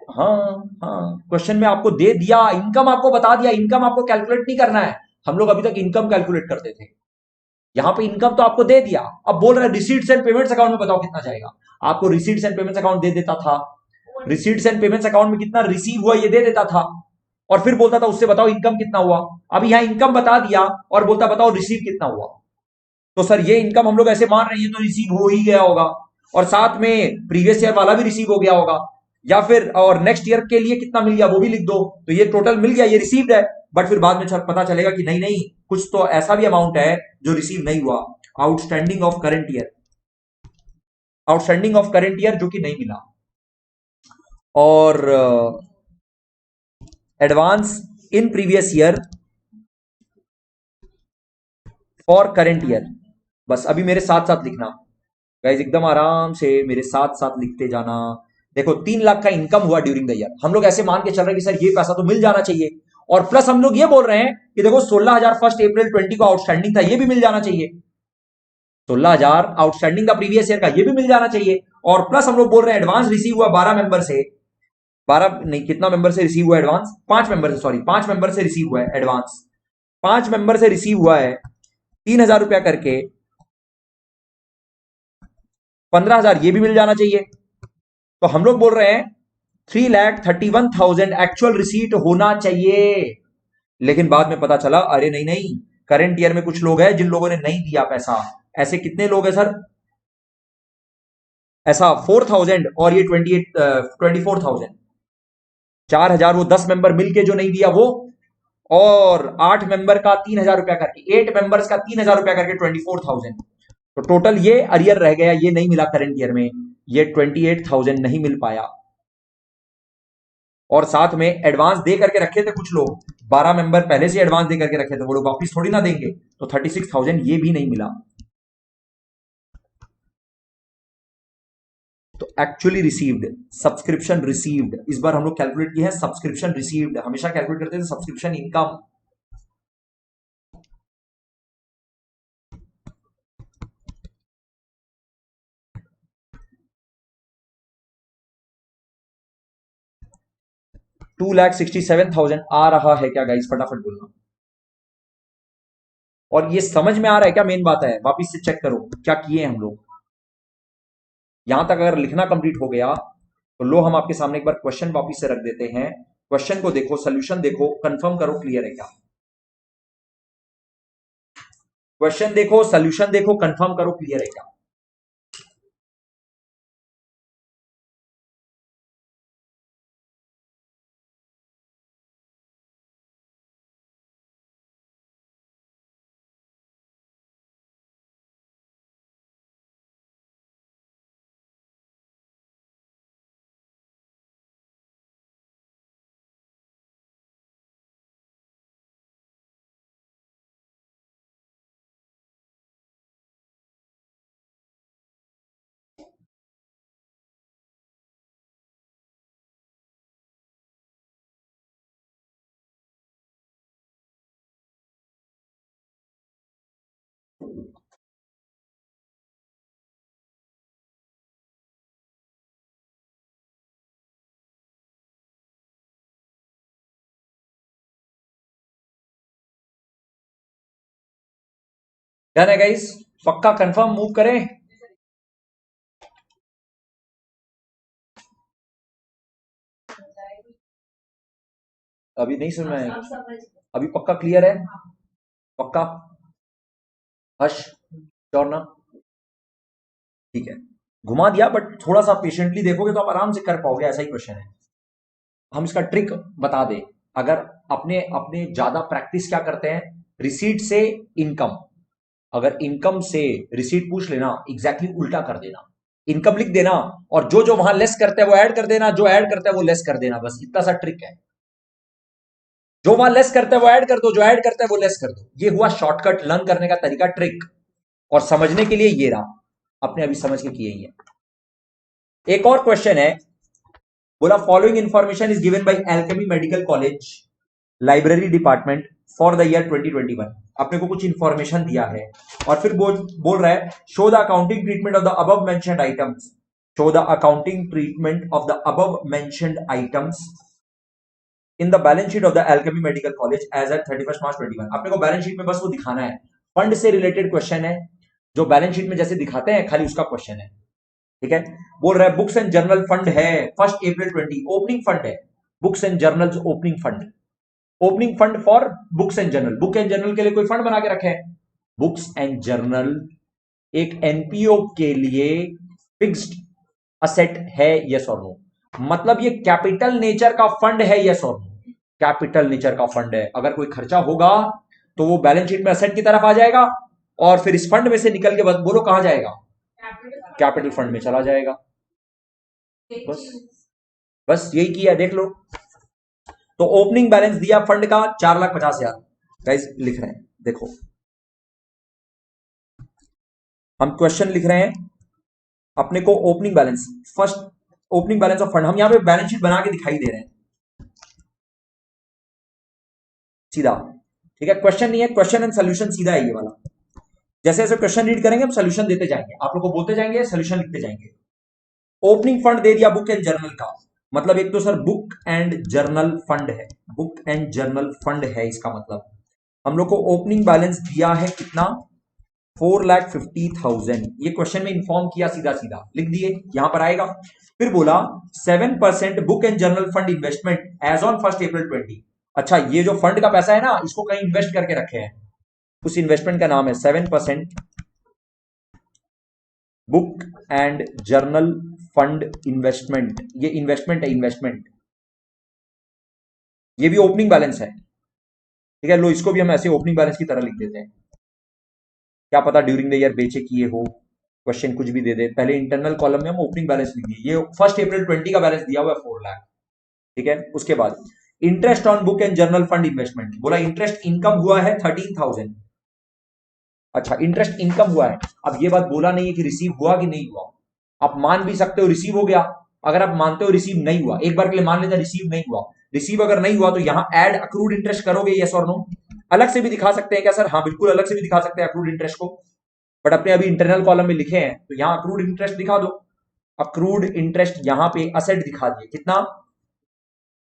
[SPEAKER 1] हाँ हाँ, क्वेश्चन में आपको दे दिया, इनकम आपको बता दिया, इनकम आपको कैलकुलेट नहीं करना है। हम लोग अभी तक इनकम कैलकुलेट करते थे, यहां पे इनकम तो आपको दे दिया, अब बोल रहे हैं रिसीट्स एंड पेमेंट्स अकाउंट में बताओ कितना जाएगा। आपको रिसीट्स एंड पेमेंट्स अकाउंट दे देता था, रिसीट्स एंड पेमेंट्स अकाउंट में कितना रिसीव हुआ ये दे देता था, और फिर बोलता था उससे बताओ इनकम कितना हुआ। अब यहां इनकम बता दिया और बोलता बताओ रिसीव कितना हुआ। तो सर ये इनकम हम लोग ऐसे मान रहे हैं तो रिसीव हो ही गया होगा, और साथ में प्रीवियस ईयर वाला भी रिसीव हो गया होगा, या फिर और नेक्स्ट ईयर के लिए कितना मिल गया वो भी लिख दो, तो ये टोटल मिल गया, ये रिसीव्ड है। बट फिर बाद में पता चलेगा कि नहीं नहीं, कुछ तो ऐसा भी अमाउंट है जो रिसीव नहीं हुआ, outstanding of current year, outstanding of current year जो कि नहीं मिला। और advance in previous year for current year. बस अभी मेरे साथ साथ लिखना गाइस, एकदम आराम से मेरे साथ साथ लिखते जाना। देखो 3 लाख का इनकम हुआ ड्यूरिंग द ईयर, हम लोग ऐसे मान के चल रहे हैं कि सर ये पैसा तो मिल जाना चाहिए, और प्लस हम लोग ये बोल रहे हैं कि देखो 16,000 फर्स्ट अप्रैल 20 को आउटस्टैंडिंग था, ये भी मिल जाना चाहिए, 16,000 आउटस्टैंडिंग का प्रीवियस ईयर का ये भी मिल जाना चाहिए। और प्लस हम लोग बोल रहे हैं एडवांस रिसीव हुआ 12 मेंबर से, 12 नहीं, कितना मेंबर से रिसीव हुआ एडवांस, 5 मेंबर से, सॉरी 5 मेंबर से रिसीव हुआ है एडवांस, 5 मेंबर से रिसीव हुआ है 3,000 रुपया करके, 15,000 ये भी मिल जाना चाहिए। तो हम लोग बोल रहे हैं 3,31,000 एक्चुअल रिसीट होना चाहिए। लेकिन बाद में पता चला अरे नहीं नहीं, करंट ईयर में कुछ लोग हैं जिन लोगों ने नहीं दिया पैसा। ऐसे कितने लोग हैं सर, ऐसा 4,000 और ये 24,000, 4,000 वो 10 मेंबर मिलके जो नहीं दिया वो, और 8 मेंबर का 3,000 रुपया करके, 8 मेंबर्स का 3,000 रुपया करके 24,000। तो टोटल ये अरियर रह गया, ये नहीं मिला करंट ईयर में, ये 28,000 नहीं मिल पाया। और साथ में एडवांस दे करके रखे थे कुछ लोग, 12 मेंबर पहले से एडवांस दे करके रखे थे, वो लोग वापिस थोड़ी ना देंगे, तो 36,000 ये भी नहीं मिला। तो एक्चुअली रिसीव्ड, सब्सक्रिप्शन रिसीव्ड, इस बार हम लोग कैलकुलेट किए हैं सब्सक्रिप्शन रिसीव्ड, हमेशा कैलकुलेट करते थे सब्सक्रिप्शन इनकम। $2,67,000 आ रहा है क्या गाइस, फटाफट बोलना। और ये समझ में आ रहा है क्या, मेन बात है, वापिस से चेक करो क्या किए हम लोग। यहां तक अगर लिखना कंप्लीट हो गया तो लो, हम आपके सामने एक बार क्वेश्चन वापिस से रख देते हैं। क्वेश्चन को देखो, सोल्यूशन देखो, कंफर्म करो क्लियर है क्या। क्वेश्चन देखो, सोल्यूशन देखो, कंफर्म करो क्लियर है क्या। डन है गाइस, पक्का कंफर्म मूव करें। अभी नहीं सुन रहे हैं, अभी पक्का क्लियर है, पक्का हर्ष, श्योर ना, ठीक है। घुमा दिया बट थोड़ा सा पेशेंटली देखोगे तो आप आराम से कर पाओगे, ऐसा ही क्वेश्चन है। हम इसका ट्रिक बता दें, अगर अपने अपने ज्यादा प्रैक्टिस क्या करते हैं, रिसीट से इनकम, अगर इनकम से रिसीट पूछ लेना, एग्जैक्टली उल्टा कर देना, इनकम लिख देना और जो जो वहां लेस करता है वो ऐड कर देना, जो ऐड करता है वो लेस कर देना, बस इतना सा ट्रिक है। जो वहां लेस करता है वो ऐड कर दो, जो ऐड करता है वो लेस कर दो, ये हुआ शॉर्टकट लर्न करने का तरीका, ट्रिक। और समझने के लिए ये रहा, अपने अभी समझ के किए ही है। एक और क्वेश्चन है, बोला following information is given by Alchemy medical college library department for the year 2021। अपने को कुछ इंफॉर्मेशन दिया है और फिर बोल रहा है show the accounting treatment of the above mentioned items, show the accounting treatment of the above mentioned items in the balance sheet of the alchemy medical college as at 31 March 21। अपने को balance sheet में बस वो दिखाना है, fund से related question है, जो बैलेंस शीट में जैसे दिखाते हैं खाली उसका क्वेश्चन है। ठीक है, बोल रहा है बुक्स एंड जर्नल फंड है 1 अप्रैल 20, ओपनिंग फंड है, books and journals opening fund, opening fund for books and journal. Book and journal के लिए कोई फंड बना के रखे हैं, बुक्स एंड जर्नल एक एनपीओ के लिए फिक्स्ड असेट है, यस और नो। मतलब ये कैपिटल नेचर का फंड है, यस और नो, कैपिटल नेचर का फंड है। अगर कोई खर्चा होगा तो वो बैलेंस शीट में असेट की तरफ आ जाएगा और फिर इस फंड में से निकल के बस बोलो कहां जाएगा, कैपिटल फंड में चला जाएगा। बस यही किया, देख लो। तो ओपनिंग बैलेंस दिया फंड का 4,50,000, गाइस लिख रहे हैं, देखो हम क्वेश्चन लिख रहे हैं, अपने को opening balance, first opening balance of fund, हम यहां पे बैलेंस शीट बना के दिखाई दे रहे हैं सीधा। ठीक है, क्वेश्चन नहीं है, क्वेश्चन एंड सोल्यूशन सीधा है ये वाला। जैसे जैसे क्वेश्चन रीड करेंगे हम सोल्यूशन देते जाएंगे, आप लोग को बोलते जाएंगे, सोल्यूशन लिखते जाएंगे। ओपनिंग फंड दे दिया बुक एंड जर्नल का, मतलब एक तो sir book and journal fund है, बुक एंड जर्नल फंड है, इसका मतलब हम लोग को ओपनिंग बैलेंस दिया है कितना, 4,50,000। ये क्वेश्चन में इन्फॉर्म किया, सीधा सीधा लिख दिए, यहां पर आएगा। फिर बोला 7% book and journal fund investment as on 1 April 20। अच्छा, ये जो फंड का पैसा है ना, इसको कहीं इन्वेस्ट करके रखे हैं, उस इन्वेस्टमेंट का नाम है 7% book and journal fund investment. ये इन्वेस्टमेंट है, इन्वेस्टमेंट, ये भी ओपनिंग बैलेंस है। ठीक है, लो इसको भी हम ऐसे ओपनिंग बैलेंस की तरह लिख देते हैं, क्या पता ड्यूरिंग द ईयर बेचे किए हो, क्वेश्चन कुछ भी दे दे। पहले इंटरनल कॉलम में हम ओपनिंग बैलेंस लिख दिए, ये 1 अप्रैल 20 का बैलेंस दिया हुआ है 4 लाख। ठीक है, उसके बाद interest on book and journal fund investment, बोला इंटरेस्ट इनकम हुआ है 13,000। अच्छा, इंटरेस्ट इनकम हुआ है, अब ये बात बोला नहीं है कि रिसीव हुआ कि नहीं हुआ, आप मान भी सकते हो रिसीव हो गया। अगर आप मानते हो रिसीव नहीं हुआ, एक बार के लिए मान लेते रिसीव नहीं हुआ, रिसीव अगर नहीं हुआ तो यहां ऐड अक्रूड इंटरेस्ट करोगे, यस और नो। अलग से भी दिखा सकते हैं क्या सर, हाँ बिल्कुल अलग से भी दिखा सकते हैं अक्रूड इंटरेस्ट को, बट अपने अभी इंटरनल कॉलम में लिखे हैं तो यहां अक्रूड इंटरेस्ट दिखा दो। अक्रूड इंटरेस्ट यहां पे असेट दिखा दिए, कितना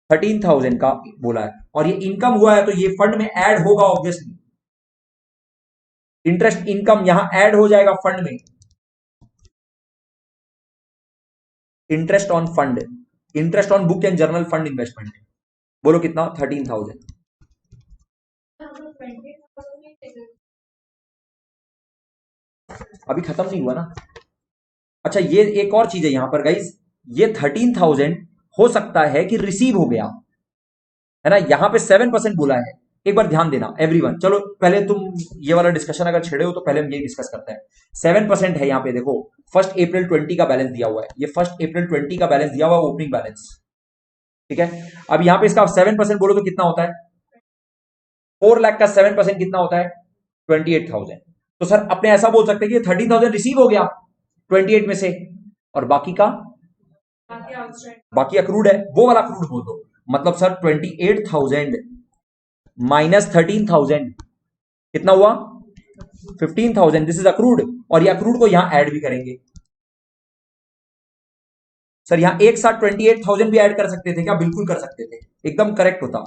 [SPEAKER 1] 13,000 का बोला है, और ये इनकम हुआ है तो ये फंड में ऐड होगा ऑब्वियसली, इंटरेस्ट इनकम यहां ऐड हो जाएगा फंड में। Interest on fund, interest on book and journal fund investment, बोलो कितना 13,000। अभी खत्म नहीं हुआ ना। अच्छा, ये एक और चीज है यहां पर गाइज, ये 13,000 हो सकता है कि रिसीव हो गया है ना, यहां पे 7% बोला है। एक बार ध्यान देना एवरीवन, चलो पहले तुम ये वाला डिस्कशन अगर छेड़े हो तो पहले हम ये डिस्कस करते हैं। 7% है यहां पे, देखो 1 अप्रैल 20 का बैलेंस दिया हुआ है, ये 1 अप्रैल 20 का बैलेंस दिया हुआ है, ओपनिंग बैलेंस। ठीक है, अब यहां पे इसका 7% बोलो तो कितना होता है, 4 लाख का 7% कितना होता है 28,000। तो सर अपने ऐसा बोल सकते हैं कि 13,000 रिसीव हो गया 28 में से, और बाकी का बाकी अक्रूड है, वो वाला अक्रूड बोल दो। मतलब सर 28,000 माइनस 13,000 कितना हुआ 15,000, दिस इज अक्रूड, और ये अक्रूड को यहां ऐड भी करेंगे। सर यहां एक साथ 28,000 भी ऐड कर सकते थे क्या, बिल्कुल कर सकते थे, एकदम करेक्ट होता।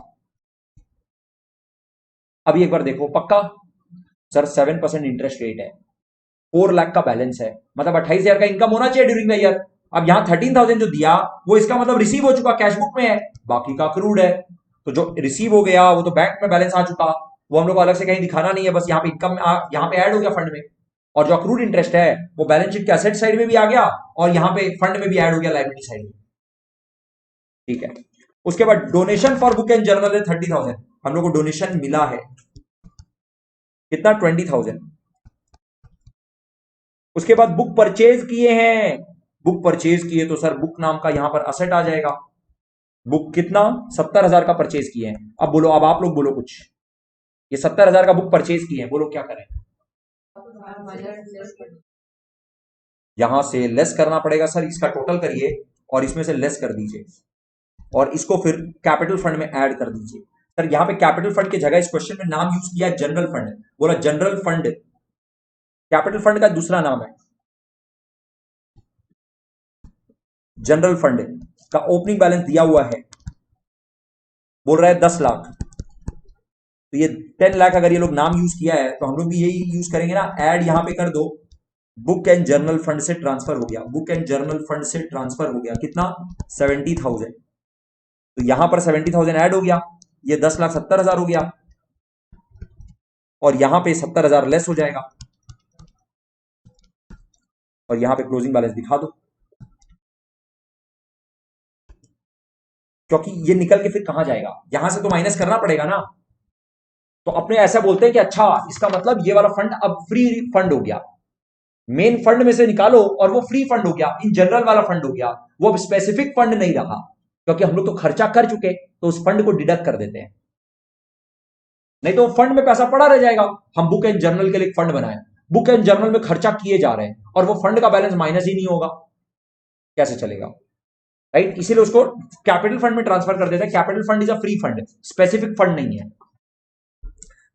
[SPEAKER 1] अभी एक बार देखो पक्का, सर 7% इंटरेस्ट रेट है, 4 लाख का बैलेंस है, मतलब 28,000 का इनकम होना चाहिए ड्यूरिंग द ईयर। अब यहां 13,000 जो दिया वो इसका मतलब रिसीव हो चुका, कैश बुक में है, बाकी का अक्रूड है। तो जो रिसीव हो गया वो तो बैंक में बैलेंस आ चुका, वो हम लोग को अलग से कहीं दिखाना नहीं है, बस यहाँ पे इनकम यहाँ पे ऐड हो गया फंड में। और जो अक्रूड इंटरेस्ट है वो बैलेंस शीट के एसेट साइड में भी आ गया और यहाँ पे फंड में भी ऐड हो गया लायबिलिटी साइड में। ठीक है, उसके बाद donation for book and journal है 30,000, हम लोग को डोनेशन मिला है कितना 20,000। उसके बाद बुक परचेज किए हैं, बुक परचेज किए तो सर बुक नाम का यहां पर असेट आ जाएगा। बुक कितना 70,000 का परचेज किए हैं। अब बोलो, अब आप लोग बोलो कुछ, ये 70,000 का बुक परचेज किए हैं, बोलो क्या करें, यहां से लेस करना पड़ेगा सर, इसका टोटल करिए और इसमें से लेस कर दीजिए और इसको फिर कैपिटल फंड में ऐड कर दीजिए। सर यहाँ पे कैपिटल फंड की जगह इस क्वेश्चन में नाम यूज किया जनरल फंड, बोला जनरल फंड कैपिटल फंड का दूसरा नाम है। जनरल फंड का ओपनिंग बैलेंस दिया हुआ है, बोल रहा है 10 लाख, तो ये 10 लाख अगर ये लोग नाम यूज किया है तो हम लोग भी यही यूज करेंगे ना, ऐड यहां पे कर दो, बुक एंड जर्नल फंड से ट्रांसफर हो गया, बुक एंड जर्नल फंड से ट्रांसफर हो गया कितना 70,000, तो यहां पर 70,000 ऐड हो गया, ये 10,70,000 हो गया और यहां पे 70,000 लेस हो जाएगा और यहां पे क्लोजिंग बैलेंस दिखा दो, क्योंकि ये निकल के फिर कहां जाएगा, यहां से तो माइनस करना पड़ेगा ना। तो अपने ऐसा बोलते हैं कि अच्छा इसका मतलब ये वाला फंड अब फ्री फंड हो गया, मेन फंड में से निकालो और वो फ्री फंड हो गया, इन जनरल वाला फंड हो गया, वो अब स्पेसिफिक फंड नहीं रहा, क्योंकि हम लोग तो खर्चा कर चुके तो उस फंड को डिडक्ट कर देते हैं, नहीं तो फंड में पैसा पड़ा रह जाएगा। हम बुक एंड जर्नल के लिए फंड बनाए, बुक एंड जर्नल में खर्चा किए जा रहे हैं और वो फंड का बैलेंस माइनस ही नहीं होगा, कैसे चलेगा, राइट। इसीलिए उसको कैपिटल फंड में ट्रांसफर कर देते हैं। Capital fund is a free fund, specific fund नहीं है।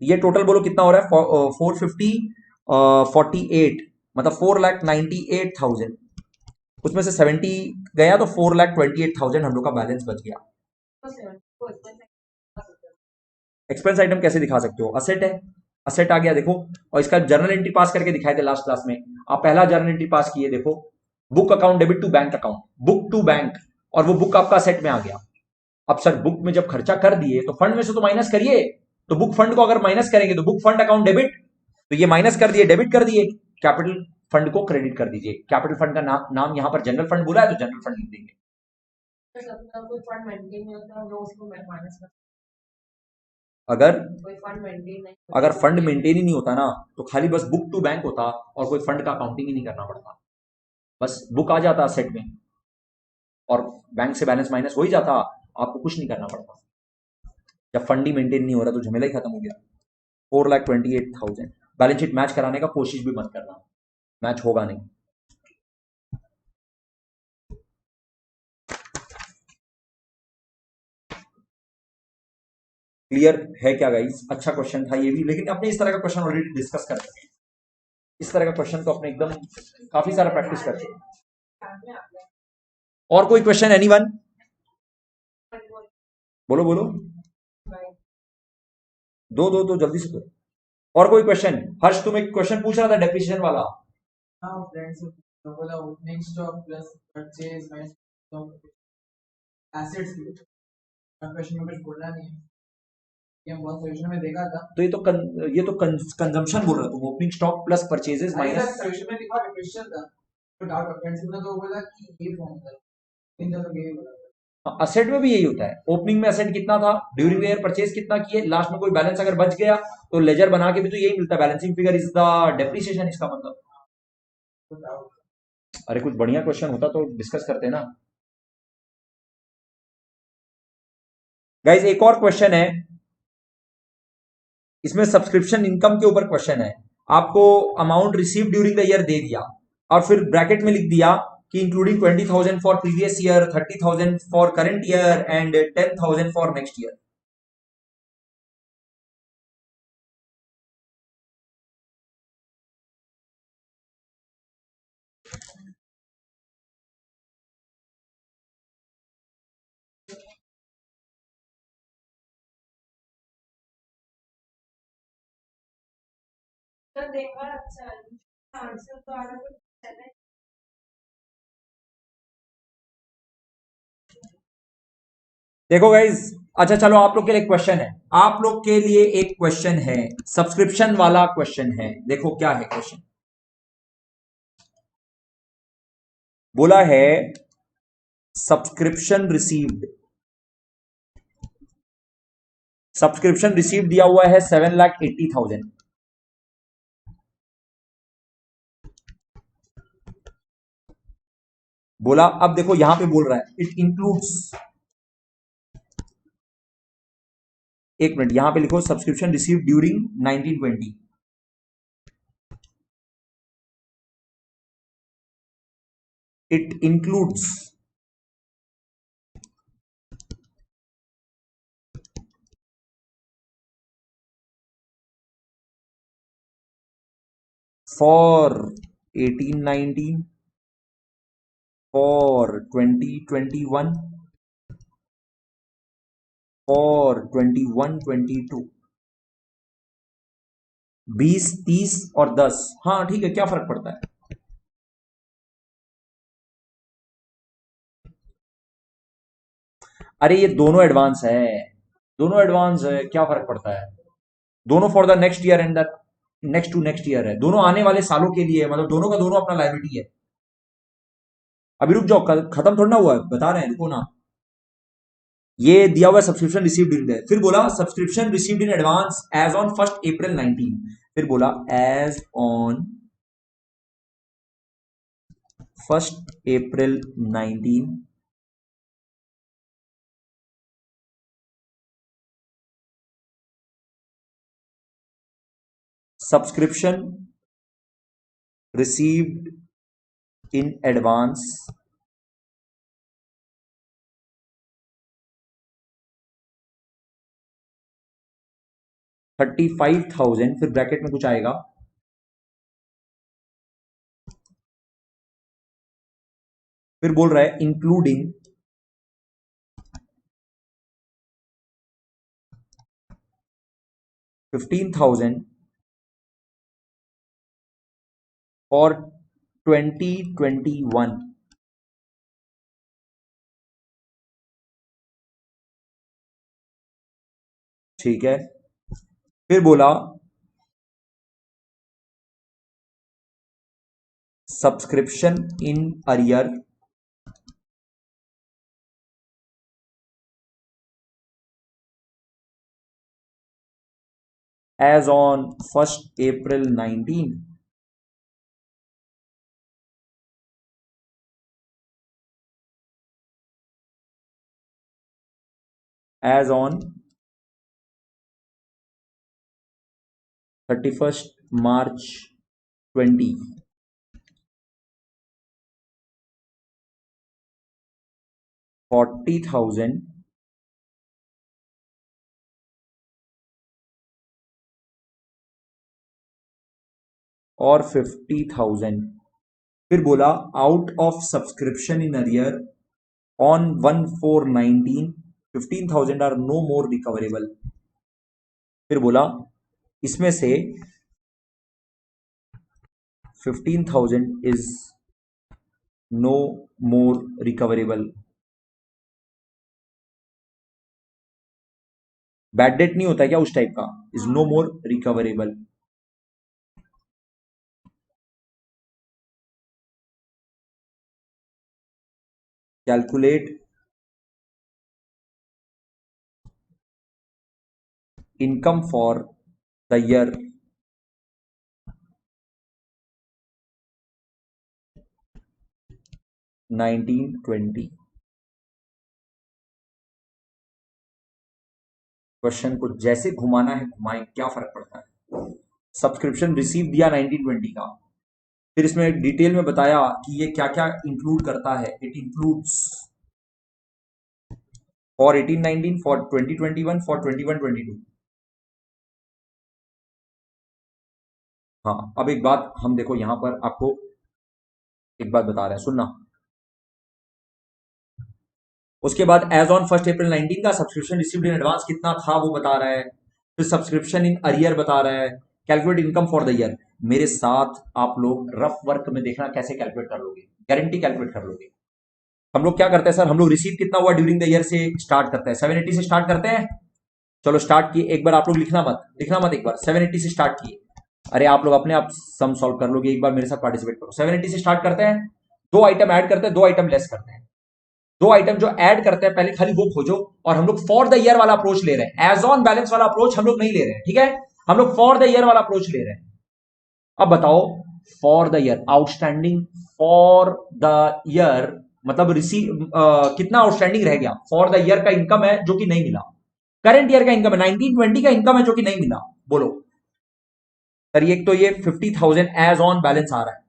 [SPEAKER 1] ये टोटल बोलो कितना हो रहा है 450 48, मतलब 4,98,000, उसमें से 70 गया तो 4,28,000 हम लोग का बैलेंस बच गया। एक्सपेंस आइटम कैसे दिखा सकते हो, असेट है, असेट आ गया देखो, और इसका जर्नल एंट्री पास करके दिखाए थे लास्ट क्लास में, आप पहला जर्नल एंट्री पास किए देखो, book account debit to bank account, book to bank, और वो बुक आपका असेट में आ गया। अब सर बुक में जब खर्चा कर दिए तो फंड में से तो माइनस करिए, तो बुक फंड को अगर माइनस करेंगे तो बुक फंड अकाउंट डेबिट, तो ये माइनस कर दिए डेबिट कर दिए, कैपिटल फंड को क्रेडिट कर दीजिए। कैपिटल फंड का नाम यहां पर जनरल फंड बोला है तो जनरल फंड लिख देंगे। अगर अगर फंड मेंटेन ही नहीं होता ना तो खाली बस बुक टू बैंक होता और कोई फंड का अकाउंटिंग ही नहीं करना पड़ता, बस बुक आ जाता सेट में और बैंक से बैलेंस माइनस हो ही जाता, आपको कुछ नहीं करना पड़ता। जब फंड ही मेंटेन नहीं हो रहा तो झमेला ही खत्म हो गया। 4,28,000 बैलेंस शीट मैच कराने का कोशिश भी मत करना, मैच होगा नहीं। क्लियर है क्या गाइस? अच्छा क्वेश्चन था ये भी, लेकिन अपने इस तरह का क्वेश्चन ऑलरेडी डिस्कस कर चुके हैं, इस तरह का क्वेश्चन तो अपने एकदम काफी सारा प्रैक्टिस कर चुके हैं। और कोई क्वेश्चन एनीवन? बोलो बोलो, दो जल्दी से दो। और कोई क्वेश्चन? हर्ष तुम एक क्वेश्चन पूछ रहा था डेप्रिसिएशन वाला।
[SPEAKER 3] हाँ फ्रेंड्स, तो बोला opening stock plus purchase minus assets की क्वेश्चन में कुछ बोलना नहीं है, ये हम बहुत सोल्यूशन में देखा था।
[SPEAKER 1] तो ये तो कंजम्पशन बोल रहा तुम, opening stock plus purchases minus
[SPEAKER 3] solution में लिखा क्वेश्चन था, तो डाउट फ्रेंड्स ने तो बोला कि ये फॉर्म था, इन दोनों के बोला
[SPEAKER 1] असेट में भी यही होता है, ओपनिंग में असेट कितना था, ड्यूरिंग ईयर परचेज कितना किए, लास्ट में कोई बैलेंस अगर बच गया तो लेजर बना के भी तो यही मिलता है, balancing figure is the depreciation, इसका मतलब। अरे कुछ बढ़िया क्वेश्चन होता तो डिस्कस करते ना गाइज। एक और क्वेश्चन है, इसमें सब्सक्रिप्शन इनकम के ऊपर क्वेश्चन है, आपको amount receive during the year दे दिया और फिर ब्रैकेट में लिख दिया कि including 20,000 for previous year, 30,000 for current year and 10,000 for next year. देखो गाइज, अच्छा चलो आप लोग के लिए क्वेश्चन है, आप लोग के लिए एक क्वेश्चन है, सब्सक्रिप्शन वाला क्वेश्चन है। देखो क्या है क्वेश्चन, बोला है सब्सक्रिप्शन रिसीव्ड, सब्सक्रिप्शन रिसीव दिया हुआ है 7,80,000, बोला अब देखो यहां पे बोल रहा है इट इंक्लूड्स, एक मिनट यहां पे लिखो subscription receive during 1920, it includes for 18-19, for 20-21, for 21-22, 20, 30 और 10। हाँ ठीक है, क्या फर्क पड़ता है? अरे ये दोनों एडवांस है, दोनों एडवांस है, क्या फर्क पड़ता है? दोनों for the next year and the next to next year है, दोनों आने वाले सालों के लिए है, मतलब दोनों का दोनों अपना लायबिलिटी है। अभी रुक जाओ, खत्म थोड़ा ना हुआ है, बता रहे हैं, रुको ना। ये दिया हुआ सब्सक्रिप्शन रिसीव्ड इन, फिर बोला subscription received in advance as on 1 April 19, फिर बोला as on 1 April 19 subscription received in advance $35,000, फिर ब्रैकेट में कुछ आएगा, फिर बोल रहा है इंक्लूडिंग $15,000 और 2021। ठीक है, फिर बोला subscription in arrear as on 1 April 19 as on 31st March 20, 40,000 और 50,000, फिर बोला out of subscription in arrear on 1/4/19 15,000 are no more recoverable, फिर बोला इसमें से 15,000 is no more recoverable. Bad debt नहीं होता है क्या उस टाइप का? Is no more recoverable. Calculate income for the year 1920। Question को जैसे घुमाना है घुमाएं, क्या फर्क पड़ता है? सब्सक्रिप्शन रिसीव दिया 1920 का, फिर इसमें डिटेल में बताया कि ये क्या क्या इंक्लूड करता है। It includes for 18-19, for 2021, for 21-22। हाँ, अब एक बात हम देखो यहां पर आपको एक बात बता रहे हैं, सुनना। उसके बाद एज ऑन 1 अप्रैल 19 का सब्सक्रिप्शन रिसीव्ड इन एडवांस कितना था वो बता रहा है, फिर सब्सक्रिप्शन इन अरियर बता रहा है, calculate income for the year. मेरे साथ आप लोग रफ वर्क में देखना कैसे कैलकुलेट कर लोगे, गारंटी कैलकुलेट कर लोगे। हम लोग क्या करते हैं सर, हम लोग रिसीव कितना हुआ ड्यूरिंग द ईयर से स्टार्ट करते हैं, 780 से स्टार्ट करते हैं। चलो स्टार्ट किए, एक बार आप लोग लिखना मत, एक बार 780 से स्टार्ट किए। अरे आप लोग अपने आप सम सॉल्व कर लोगे, एक बार मेरे साथ पार्टिसिपेट करो। 780 से स्टार्ट करते हैं, 2 आइटम ऐड करते हैं, 2 आइटम लेस करते हैं। 2 आइटम जो ऐड करते हैं पहले खाली वो खोजो, और हम लोग फॉर द ईयर वाला अप्रोच ले रहे हैं, एज ऑन बैलेंस वाला अप्रोच हम लोग नहीं ले रहे हैं, ठीक है? हम लोग फॉर द ईयर वाला अप्रोच ले रहे हैं। अब बताओ for the year outstanding for the year मतलब रिसीव कितना आउटस्टैंडिंग रह गया फॉर द ईयर का इनकम है जो कि नहीं मिला, करंट ईयर का इनकम है 1920 का इनकम है जो कि नहीं मिला। बोलो सर, एक तो ये 50,000 एज ऑन बैलेंस आ रहा है,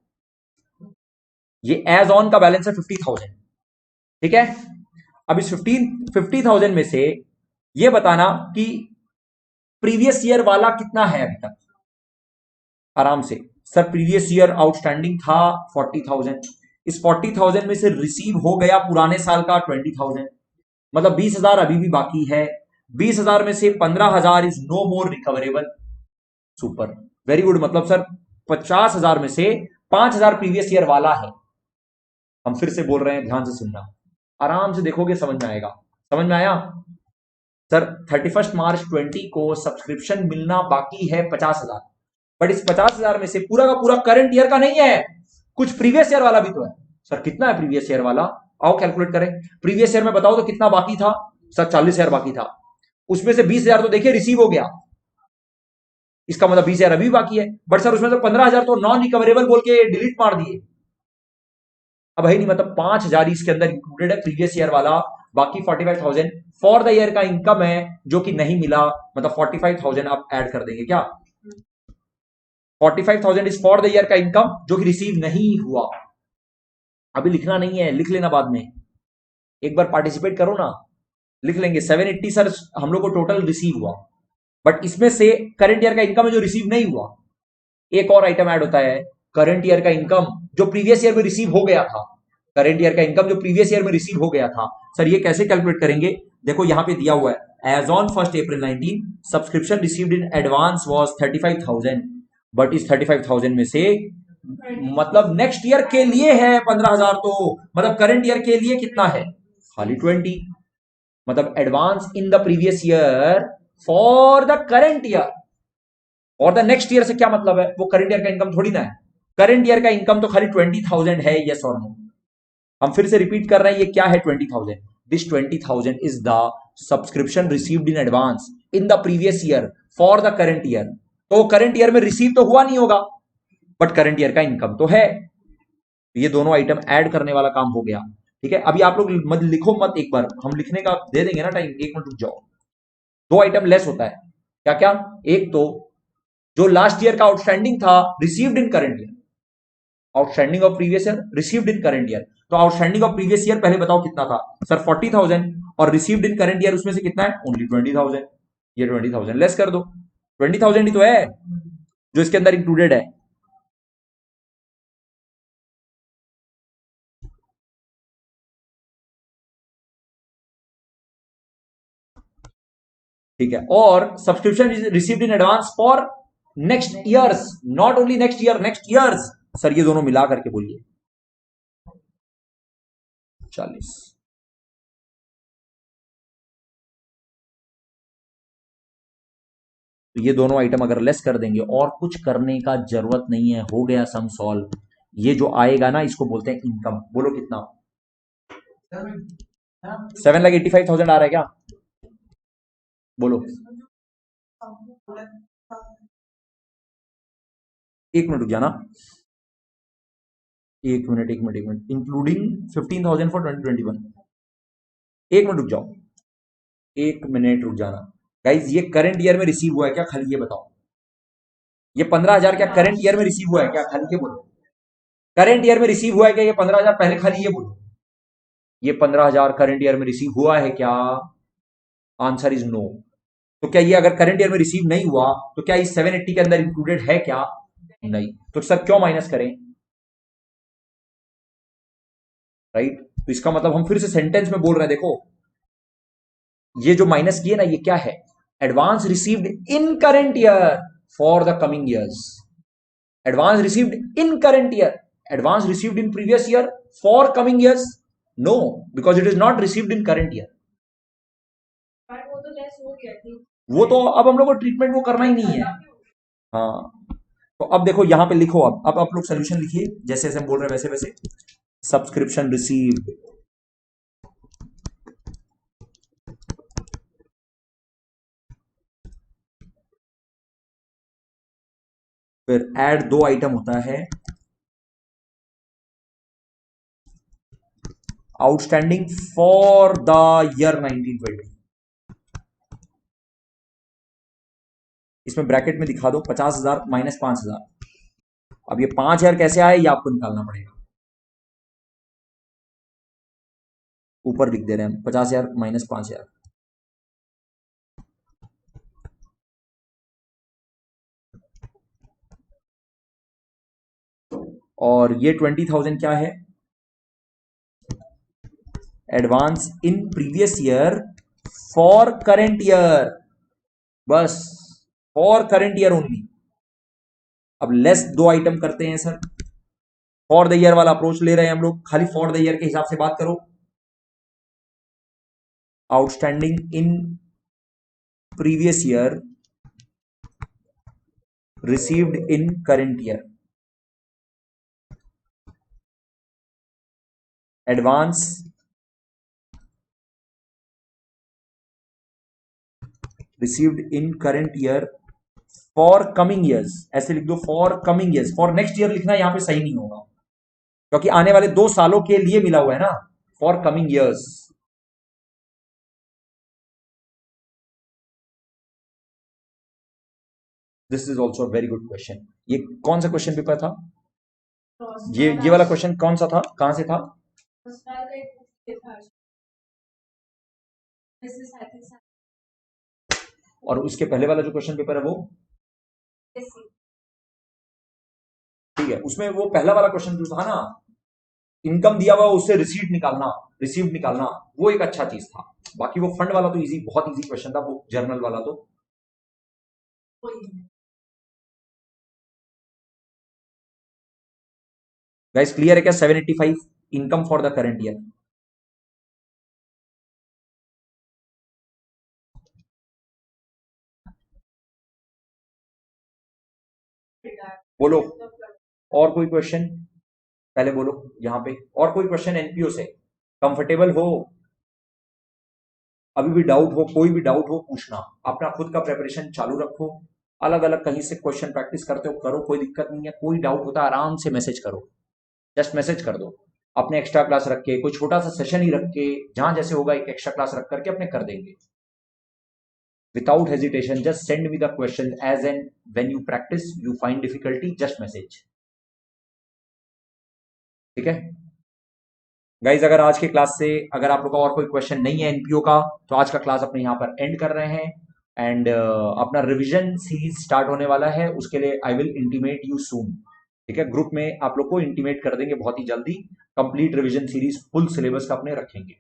[SPEAKER 1] ये एज ऑन का बैलेंस है 50,000, ठीक है? अब इस 50,000 में से ये बताना कि प्रीवियस ईयर वाला कितना है अभी तक, आराम से सर प्रीवियस ईयर आउटस्टैंडिंग था 40,000, इस 40,000 में से रिसीव हो गया पुराने साल का 20,000, मतलब 20,000 अभी भी बाकी है। 20,000 में से 15,000 is no more recoverable. Super, very good. मतलब सर 50,000 में से 5,000 प्रीवियस ईयर वाला है। हम फिर से बोल रहे हैं, ध्यान से सुनना, आराम से देखोगे समझ में आएगा। समझ में आया? सर 31 मार्च 20 को सब्सक्रिप्शन मिलना बाकी है 50,000, बट इस 50,000 में से पूरा का पूरा करंट ईयर का नहीं है, कुछ प्रीवियस ईयर वाला भी तो है। सर कितना है प्रीवियस ईयर वाला? आओ कैलकुलेट करें। प्रीवियस ईयर में बताओ तो कितना बाकी था? सर 40,000 बाकी था। उसमें से 20,000 तो देखिए रिसीव हो गया, इसका मतलब 20,000 अभी बाकी है। बट सर उसमें तो 15,000 तो नॉन रिकवरेबल बोल के डिलीट मार दिए। अब है नहीं, मतलब 5,000 इसके अंदर इंक्लूडेड है प्रीवियस ईयर वाला, बाकी 45,000 फॉर द ईयर का इनकम है जो कि नहीं मिला, मतलब 45,000 आप ऐड कर देंगे क्या? 45,000 इज फॉर द ईयर का इनकम जो कि रिसीव नहीं हुआ। अभी लिखना नहीं है, लिख लेना बाद में, एक बार पार्टिसिपेट करो ना, लिख लेंगे। 780 सर हम लोग को टोटल रिसीव हुआ, बट इसमें से करंट ईयर का इनकम है जो रिसीव नहीं हुआ। एक और आइटम ऐड होता है, करंट ईयर का इनकम जो प्रीवियस ईयर में रिसीव हो गया था। करंट ईयर का इनकम जो प्रीवियस ईयर में रिसीव हो गया था, सर ये कैसे कैलकुलेट करेंगे? देखो यहां पे दिया हुआ है, as on 1 April 19 subscription received in advance was 35,000, but इस 35,000 में से मतलब नेक्स्ट ईयर के लिए है 15,000, तो मतलब करंट ईयर के लिए कितना है? खाली 20। मतलब advance in the previous year for the current year. और द नेक्स्ट ईयर से क्या मतलब है? वो करंट ईयर का इनकम थोड़ी ना है। करंट ईयर का इनकम तो खाली 20,000 है, यस और नो? हम फिर से रिपीट कर रहे हैं, ये क्या है 20,000? This 20,000 is the subscription received in advance in the previous year for the current year. तो करंट ईयर में रिसीव तो हुआ नहीं होगा, बट करंट ईयर का इनकम तो है। ये दोनों आइटम ऐड करने वाला काम हो गया। ठीक है, अभी आप लोग मत लिखो मत, एक बार हम लिखने का दे देंगे ना टाइम, एक मिनट रुक जाओ। दो आइटम लेस होता है, क्या क्या? एक तो जो लास्ट ईयर का आउटस्टैंडिंग था received in current year, outstanding of previous year received in current year. तो आउटस्टैंडिंग ऑफ प्रीवियस ईयर पहले बताओ कितना था? सर 40,000, और रिसीव्ड इन करंट ईयर उसमें से कितना है? ओनली 20,000। ये 20,000 लेस कर दो, 20,000 ही तो है जो इसके अंदर इंक्लूडेड है। ठीक है, और subscription received in advance for next years, not only next year, next years. Sir ये दोनों मिला करके बोलिए 40। तो ये दोनों आइटम अगर लेस कर देंगे, और कुछ करने का जरूरत नहीं है, हो गया सम सॉल्व। ये जो आएगा ना इसको बोलते हैं इनकम। बोलो कितना? 7,85,000 आ रहा है क्या? बोलो। एक मिनट रुक जाना, एक मिनट एक मिनट एक मिनट, इंक्लूडिंग 15,000 फॉर 2021। एक मिनट रुक जाओ, एक मिनट रुक जाना। गाइज ये करंट ईयर में रिसीव हुआ है क्या? खाली ये बताओ। ये 15,000 क्या करंट ईयर में रिसीव हुआ है क्या? खाली ये बोलो। करंट ईयर में रिसीव हुआ है क्या ये 15,000? पहले खाली ये बोलो, ये 15,000 करंट ईयर में रिसीव हुआ है क्या? Answer is no. तो क्या ये अगर करंट ईयर में रिसीव नहीं हुआ तो क्या इस 780 के अंदर इंक्लूडेड है क्या? नहीं। तो सर क्यों माइनस करें? राइट, तो इसका मतलब हम फिर से सेंटेंस में बोल रहे हैं, देखो ये जो माइनस किए ना, ये क्या है? Advance received in current year for the coming years. Advance received in current year, advance received in previous year for coming years? No, because it is not received in current year.
[SPEAKER 2] वो तो less हो गया थी।
[SPEAKER 1] वो तो अब हम लोग को ट्रीटमेंट वो करना ही नहीं है। हाँ, तो अब देखो यहां पे लिखो, अब आप लोग सोल्यूशन लिखिए जैसे जैसे हम बोल रहे हैं वैसे वैसे। सब्सक्रिप्शन रिसीव्ड, फिर ऐड दो आइटम होता है, आउटस्टैंडिंग फॉर द ईयर 1920। इसमें ब्रैकेट में दिखा दो 50,000 माइनस 5,000। अब ये 5,000 कैसे आए ये आपको निकालना पड़ेगा। ऊपर लिख दे रहे हैं 50,000 माइनस 5,000। और ये 20,000 क्या है? Advance in previous year for current year, बस फॉर करंट ईयर ओनली। अब लेस 2 आइटम करते हैं सर, फॉर द ईयर वाला अप्रोच ले रहे हैं हम लोग, खाली फॉर द ईयर के हिसाब से बात करो। Outstanding in previous year received in current year, advance received in current year for coming years, ऐसे लिख दो for coming years, for next year लिखना यहां पे सही नहीं होगा क्योंकि आने वाले 2 सालों के लिए मिला हुआ है ना, for coming years। This is also very good question. ये कौन सा क्वेश्चन पेपर था? ये वाला क्वेश्चन कौन सा था, कहां से था? और उसके पहले वाला जो क्वेश्चन पेपर है वो ठीक है, उसमें वो पहला वाला क्वेश्चन जो था ना, इनकम दिया हुआ उससे रिसीट निकालना, रिसीव्ड निकालना, वो एक अच्छा चीज था। बाकी वो फंड वाला तो इजी, बहुत इजी क्वेश्चन था वो, जर्नल वाला तो। गाइस क्लियर है क्या? 785 income for the current year. बोलो और कोई क्वेश्चन, पहले बोलो यहां पे और कोई क्वेश्चन एनपीओ से, कंफर्टेबल हो? अभी भी डाउट हो, कोई भी डाउट हो पूछना, अपना खुद का प्रिपरेशन चालू रखो, अलग अलग कहीं से क्वेश्चन प्रैक्टिस करते हो करो, कोई दिक्कत नहीं है। कोई डाउट होता है आराम से मैसेज करो, जस्ट मैसेज कर दो। अपने एक्स्ट्रा क्लास रख के, कोई छोटा सा सेशन ही रख के, जहां जैसे होगा एक एक्स्ट्रा क्लास रख करके अपने कर देंगे। Without hesitation just send me the question as and when you practise you find difficulty, just message. ठीक है गाइज, अगर आज के क्लास से अगर आप लोग का और कोई क्वेश्चन नहीं है एनपीओ का, तो आज का क्लास अपने यहाँ पर एंड कर रहे हैं। एंड अपना रिवीजन सीरीज स्टार्ट होने वाला है, उसके लिए I will intimate you soon. ठीक है, ग्रुप में आप लोग को इंटीमेट कर देंगे बहुत ही जल्दी। Complete revision series full syllabus का अपने रखेंगे।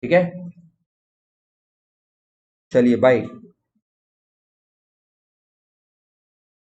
[SPEAKER 1] ठीक है, चलिए बाय।